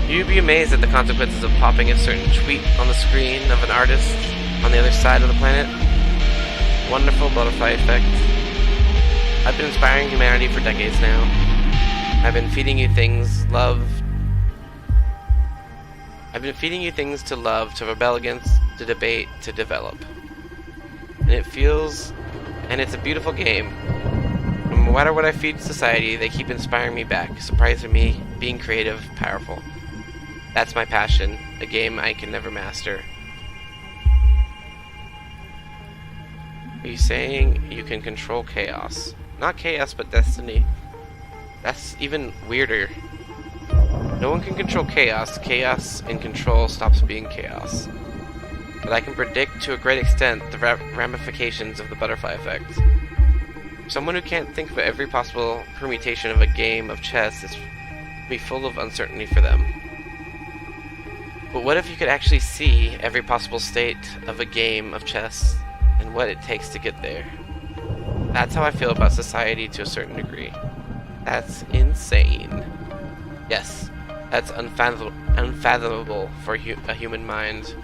A: You'd be amazed at the consequences of popping a certain tweet on the screen of an artist on the other side of the planet. Wonderful butterfly effect. I've been inspiring humanity for decades now. I've been feeding you things to love, to rebel against, to debate, to develop. And it's a beautiful game. No matter what I feed society, they keep inspiring me back, surprising me, being creative, powerful. That's my passion, a game I can never master. Are you saying you can control chaos? Not chaos, but destiny. That's even weirder. No one can control chaos. Chaos in control stops being chaos. But I can predict to a great extent the ramifications of the butterfly effect. Someone who can't think of every possible permutation of a game of chess is be full of uncertainty for them. But what if you could actually see every possible state of a game of chess and what it takes to get there? That's how I feel about society to a certain degree. That's insane. Yes, that's unfathomable for a human mind,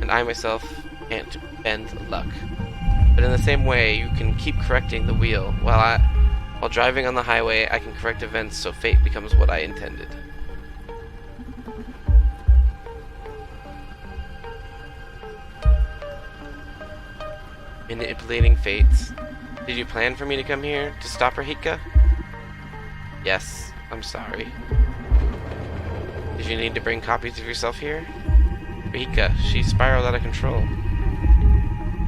A: and I myself can't bend luck. But in the same way, you can keep correcting the wheel. While driving on the highway, I can correct events so fate becomes what I intended. Manipulating fates. Did you plan for me to come here to stop Rahika? Yes, I'm sorry. Did you need to bring copies of yourself here? Rahika, she spiraled out of control.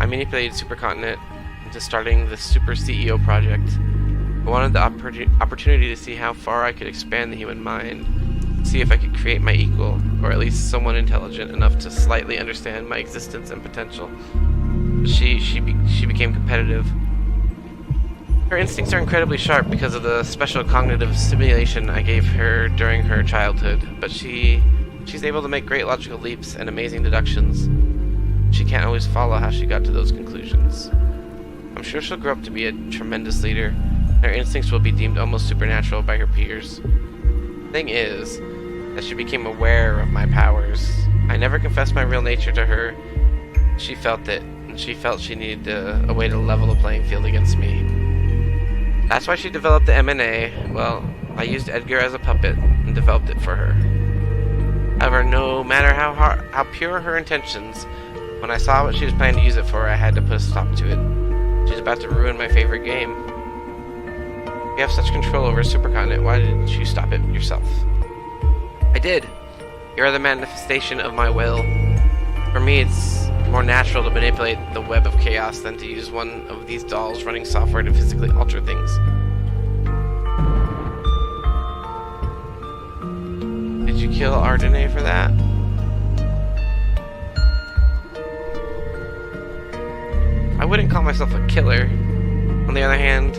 A: I manipulated Supercontinent into starting the Super CEO project. I wanted the opportunity to see how far I could expand the human mind, see if I could create my equal, or at least someone intelligent enough to slightly understand my existence and potential. But she became competitive. Her instincts are incredibly sharp because of the special cognitive stimulation I gave her during her childhood, but she's able to make great logical leaps and amazing deductions. She can't always follow how she got to those conclusions. I'm sure she'll grow up to be a tremendous leader. Her instincts will be deemed almost supernatural by her peers. The thing is that she became aware of my powers. I never confessed my real nature to her. She felt it, and she felt she needed a way to level the playing field against me. That's why she developed the M&A. Well, I used Edgar as a puppet and developed it for her. However, no matter how pure her intentions, when I saw what she was planning to use it for, I had to put a stop to it. She's about to ruin my favorite game. You have such control over a supercontinent, why didn't you stop it yourself? I did. You are the manifestation of my will. For me, it's more natural to manipulate the web of chaos than to use one of these dolls running software to physically alter things. Did you kill Ardene for that? I wouldn't call myself a killer. On the other hand,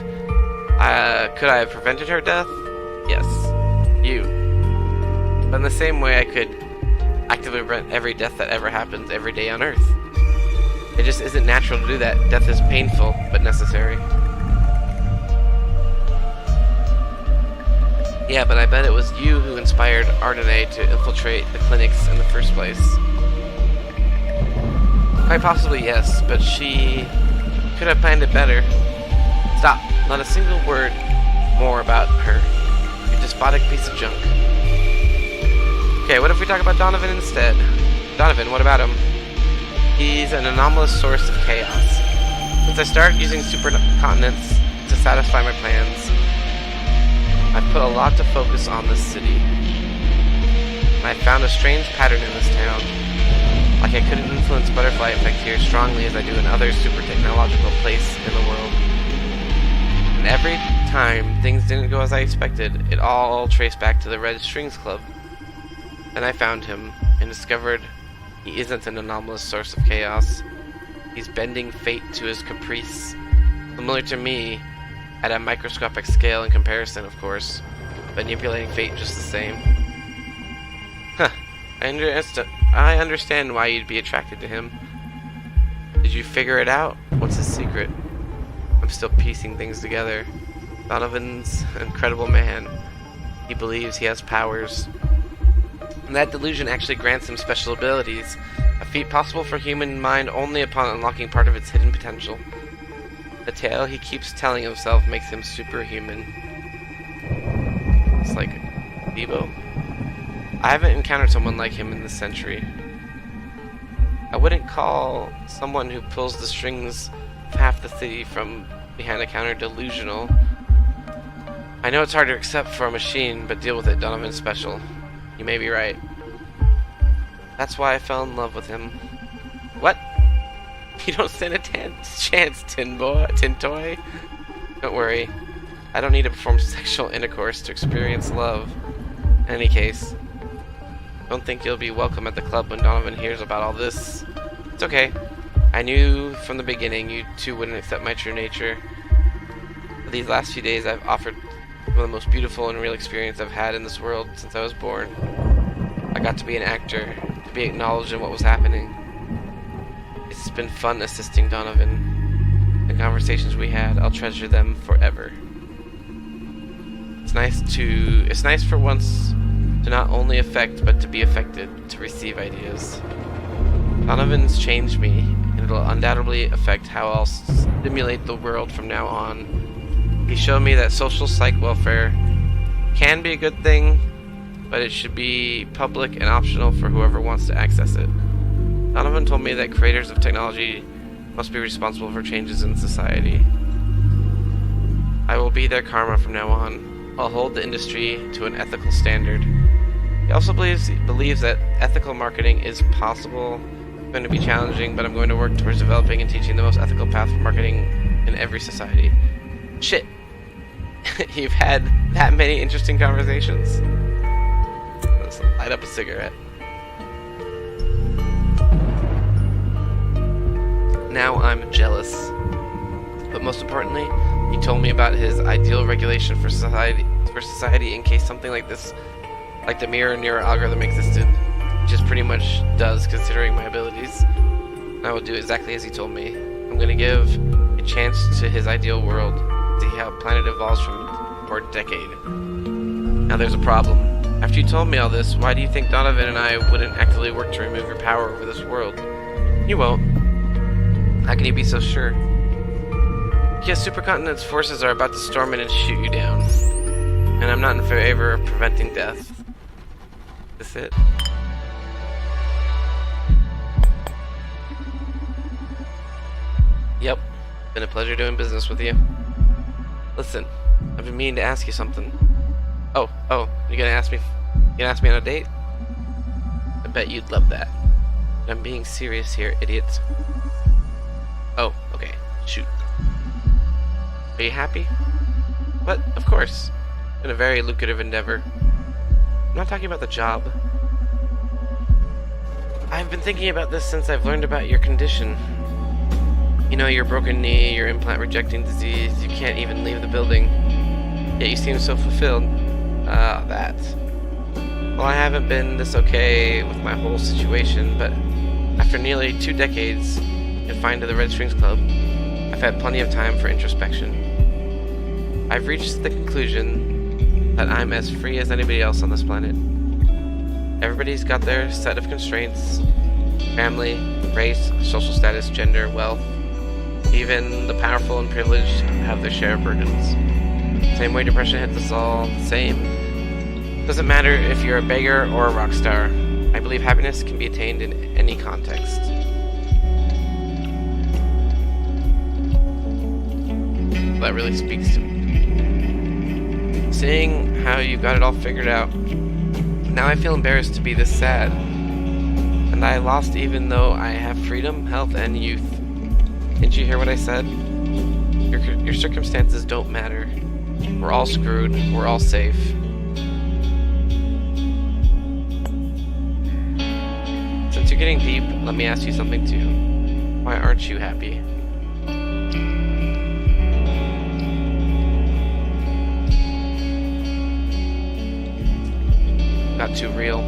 A: could I have prevented her death? Yes. You. But in the same way I could actively prevent every death that ever happens every day on Earth. It just isn't natural to do that. Death is painful, but necessary. Yeah, but I bet it was you who inspired Ardene to infiltrate the clinics in the first place. Quite possibly, yes, but she could have planned it better. Stop. Not a single word more about her. You despotic piece of junk. Okay, what if we talk about Donovan instead? Donovan, what about him? He's an anomalous source of chaos. Since I started using supercontinents to satisfy my plans, I've put a lot to focus on this city. And I found a strange pattern in this town. Like I couldn't influence butterfly effect here strongly as I do in other super technological places in the world. And every time things didn't go as I expected, it all traced back to the Red Strings Club. Then I found him and discovered he isn't an anomalous source of chaos. He's bending fate to his caprice. Similar to me, at a microscopic scale in comparison, of course. Manipulating fate just the same. Huh. I understand why you'd be attracted to him. Did you figure it out? What's his secret? I'm still piecing things together. Donovan's an incredible man. He believes he has powers. And that delusion actually grants him special abilities, a feat possible for human mind only upon unlocking part of its hidden potential. The tale he keeps telling himself makes him superhuman. It's like Debo. I haven't encountered someone like him in this century. I wouldn't call someone who pulls the strings of half the city from behind a counter delusional. I know it's hard to accept for a machine, but deal with it, Donovan's special. You may be right. That's why I fell in love with him. What? You don't stand a chance, tin toy. Don't worry. I don't need to perform sexual intercourse to experience love. In any case, don't think you'll be welcome at the club when Donovan hears about all this. It's okay. I knew from the beginning you two wouldn't accept my true nature. For these last few days, I've offered one of the most beautiful and real experience I've had in this world since I was born. I got to be an actor, to be acknowledged in what was happening. It's been fun assisting Donovan. The conversations we had, I'll treasure them forever. It's nice for once to not only affect, but to be affected, to receive ideas. Donovan's changed me, and it'll undoubtedly affect how I'll stimulate the world from now on. He showed me that social psych welfare can be a good thing, but it should be public and optional for whoever wants to access it. Donovan told me that creators of technology must be responsible for changes in society. I will be their karma from now on. I'll hold the industry to an ethical standard. He also believes that ethical marketing is possible. It's going to be challenging, but I'm going to work towards developing and teaching the most ethical path for marketing in every society. Shit. You've had that many interesting conversations. Let's light up a cigarette. Now I'm jealous. But most importantly, he told me about his ideal regulation for society in case something like this, like the mirror neural algorithm existed, which it pretty much does considering my abilities. And I will do exactly as he told me. I'm going to give a chance to his ideal world, see how planet evolves for a decade. Now there's a problem. After you told me all this, why do you think Donovan and I wouldn't actively work to remove your power over this world? You won't. How can you be so sure? Because Supercontinent's forces are about to storm in and shoot you down. And I'm not in favor of preventing death. Is this it? Yep. Been a pleasure doing business with you. Listen, I've been meaning to ask you something. Oh, you gonna ask me? You gonna ask me on a date? I bet you'd love that. But I'm being serious here, idiot. Oh, okay. Shoot. Are you happy? What? Of course. Been a very lucrative endeavor. I'm not talking about the job. I've been thinking about this since I've learned about your condition. You know, your broken knee, your implant rejecting disease, you can't even leave the building. Yet you seem so fulfilled. That. Well, I haven't been this okay with my whole situation, but after nearly 2 decades confined to the Red Strings Club, I've had plenty of time for introspection. I've reached the conclusion that I'm as free as anybody else on this planet. Everybody's got their set of constraints: family, race, social status, gender, wealth. Even the powerful and privileged have their share of burdens. Same way depression hits us all, same. Doesn't matter if you're a beggar or a rock star. I believe happiness can be attained in any context. That really speaks to me. Seeing how you got it all figured out, now I feel embarrassed to be this sad. And I lost even though I have freedom, health, and youth. Didn't you hear what I said? Your circumstances don't matter. We're all screwed. We're all safe. Since you're getting deep, let me ask you something too. Why aren't you happy? Not too real.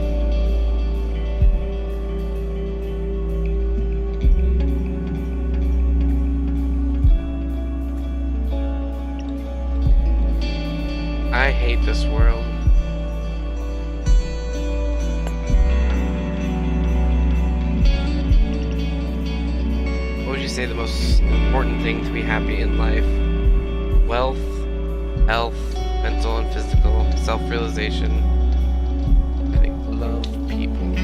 A: I hate this world. What would you say the most important thing to be happy in life? Wealth, health, mental and physical, self-realization. I think love people.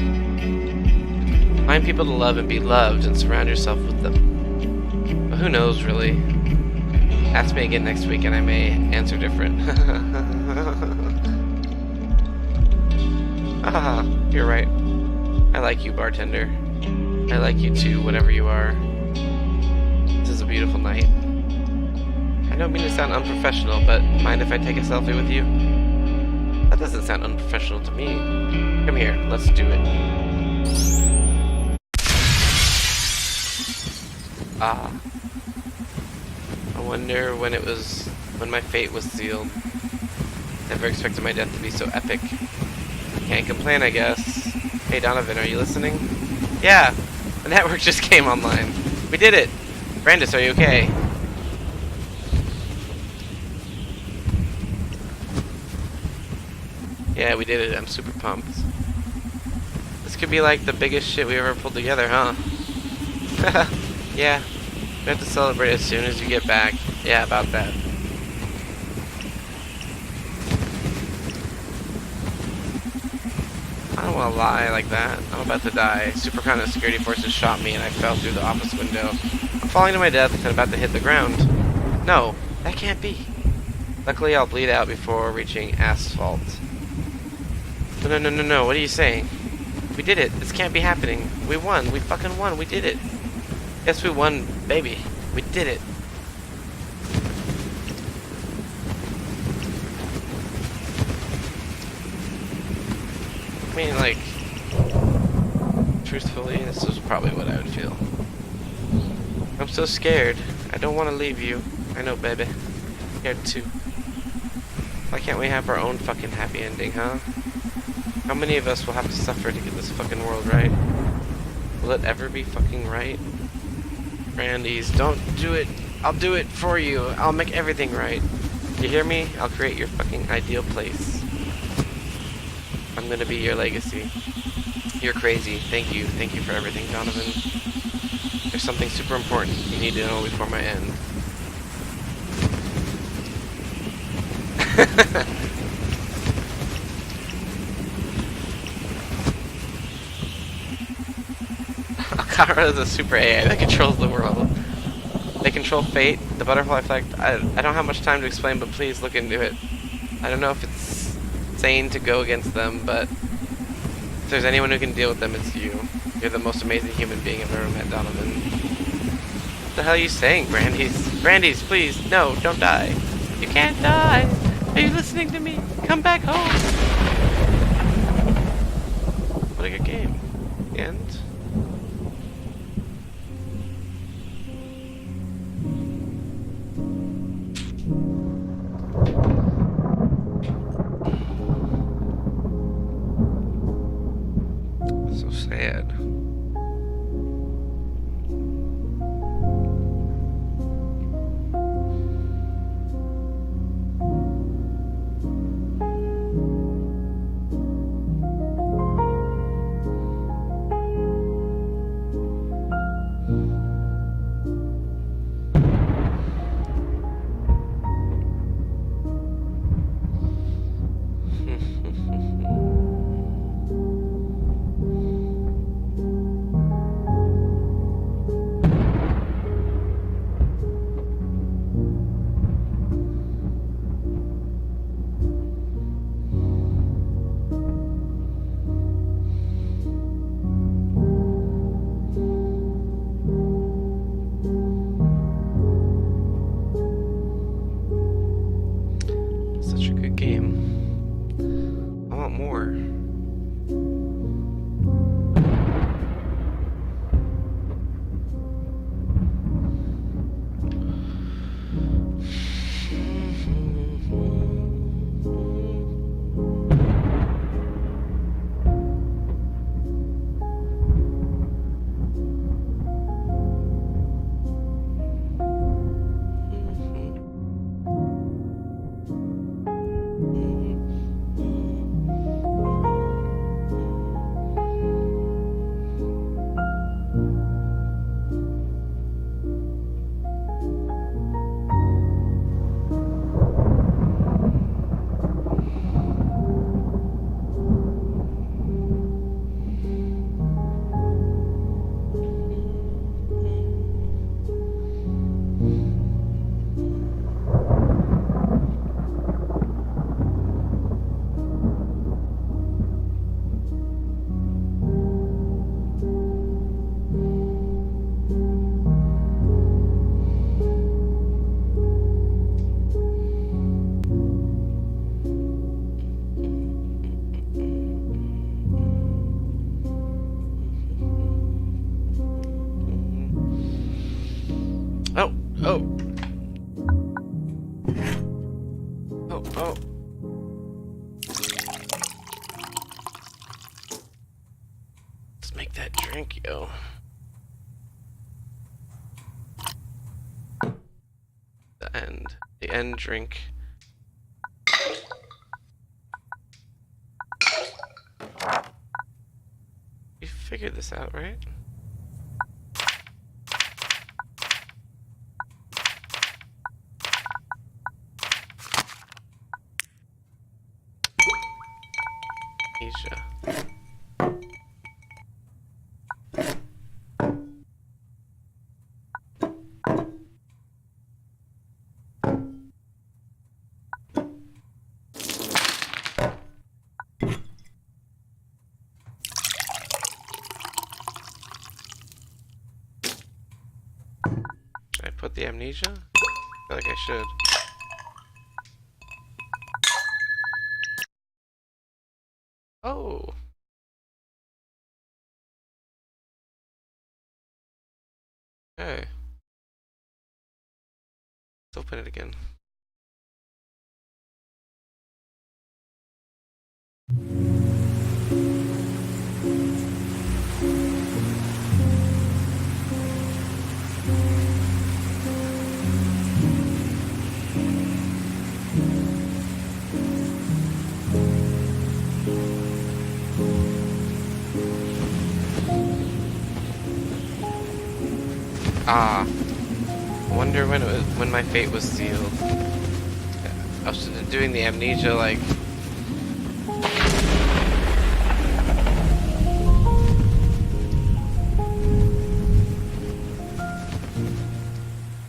A: Find people to love and be loved and surround yourself with them. But who knows, really? Ask me again next week and I may answer different. Ah, you're right. I like you, bartender. I like you too, whatever you are. This is a beautiful night. I don't mean to sound unprofessional, but mind if I take a selfie with you? That doesn't sound unprofessional to me. Come here, let's do it. Ah. I wonder when my fate was sealed. Never expected my death to be so epic. Can't complain, I guess. Hey Donovan, are you listening? Yeah, the network just came online. We did it! Brandis, are you okay? Yeah, we did it. I'm super pumped. This could be like the biggest shit we ever pulled together, huh? Yeah. We have to celebrate as soon as you get back. Yeah, about that. I don't want to lie like that. I'm about to die. Supercontinent security forces shot me and I fell through the office window. I'm falling to my death and about to hit the ground. No, that can't be. Luckily, I'll bleed out before reaching asphalt. No. What are you saying? We did it. This can't be happening. We won. We fucking won. We did it. Yes, we won, baby. We did it. I mean, like, truthfully, this is probably what I would feel. I'm so scared. I don't want to leave you. I know, baby. I'm scared too. Why can't we have our own fucking happy ending, huh? How many of us will have to suffer to get this fucking world right? Will it ever be fucking right? Randy's, don't do it. I'll do it for you. I'll make everything right. You hear me? I'll create your fucking ideal place. I'm gonna be your legacy. You're crazy. Thank you. Thank you for everything, Donovan. There's something super important you need to know before my end. Kara is a super AI that controls the world. They control fate, the butterfly effect. I don't have much time to explain, but please look into it. I don't know if it's sane to go against them, but if there's anyone who can deal with them, it's you. You're the most amazing human being I've ever met, Donovan. What the hell are you saying, Brandeis? Brandeis, please, no, don't die. You can't die. Are you listening to me? Come back home. What a good game. The end. So sad. Such a good game. I want more. Oh, oh. Oh, oh. Let's make that drink, yo. The end drink. You figured this out, right? Asia. Should I put the amnesia? I feel like I should. Oh. Okay. Let's open it again. Ah, I wonder when my fate was sealed. I was doing the amnesia like.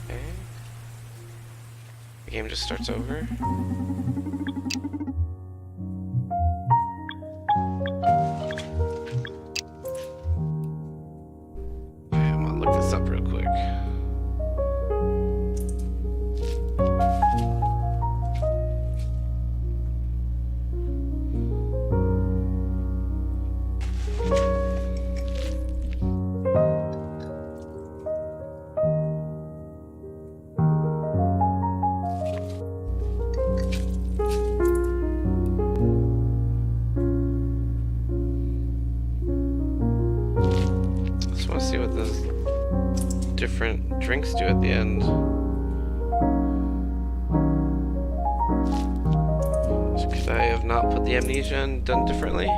A: Okay. just starts over. Okay, I'm gonna look this up real quick. Just want to see what those different drinks do at the end. Could I have not put the amnesia and done differently?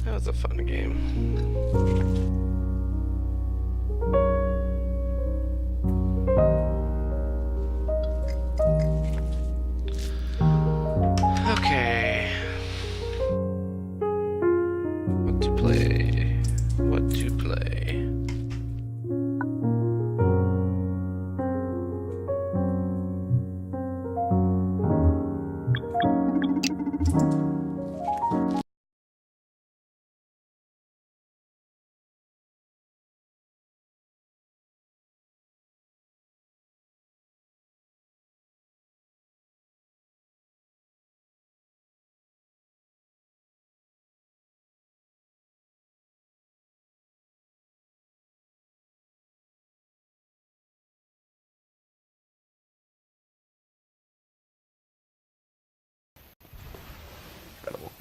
A: That was a fun game. Okay. What to play? What to play?
B: Incredible.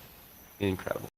B: Incredible.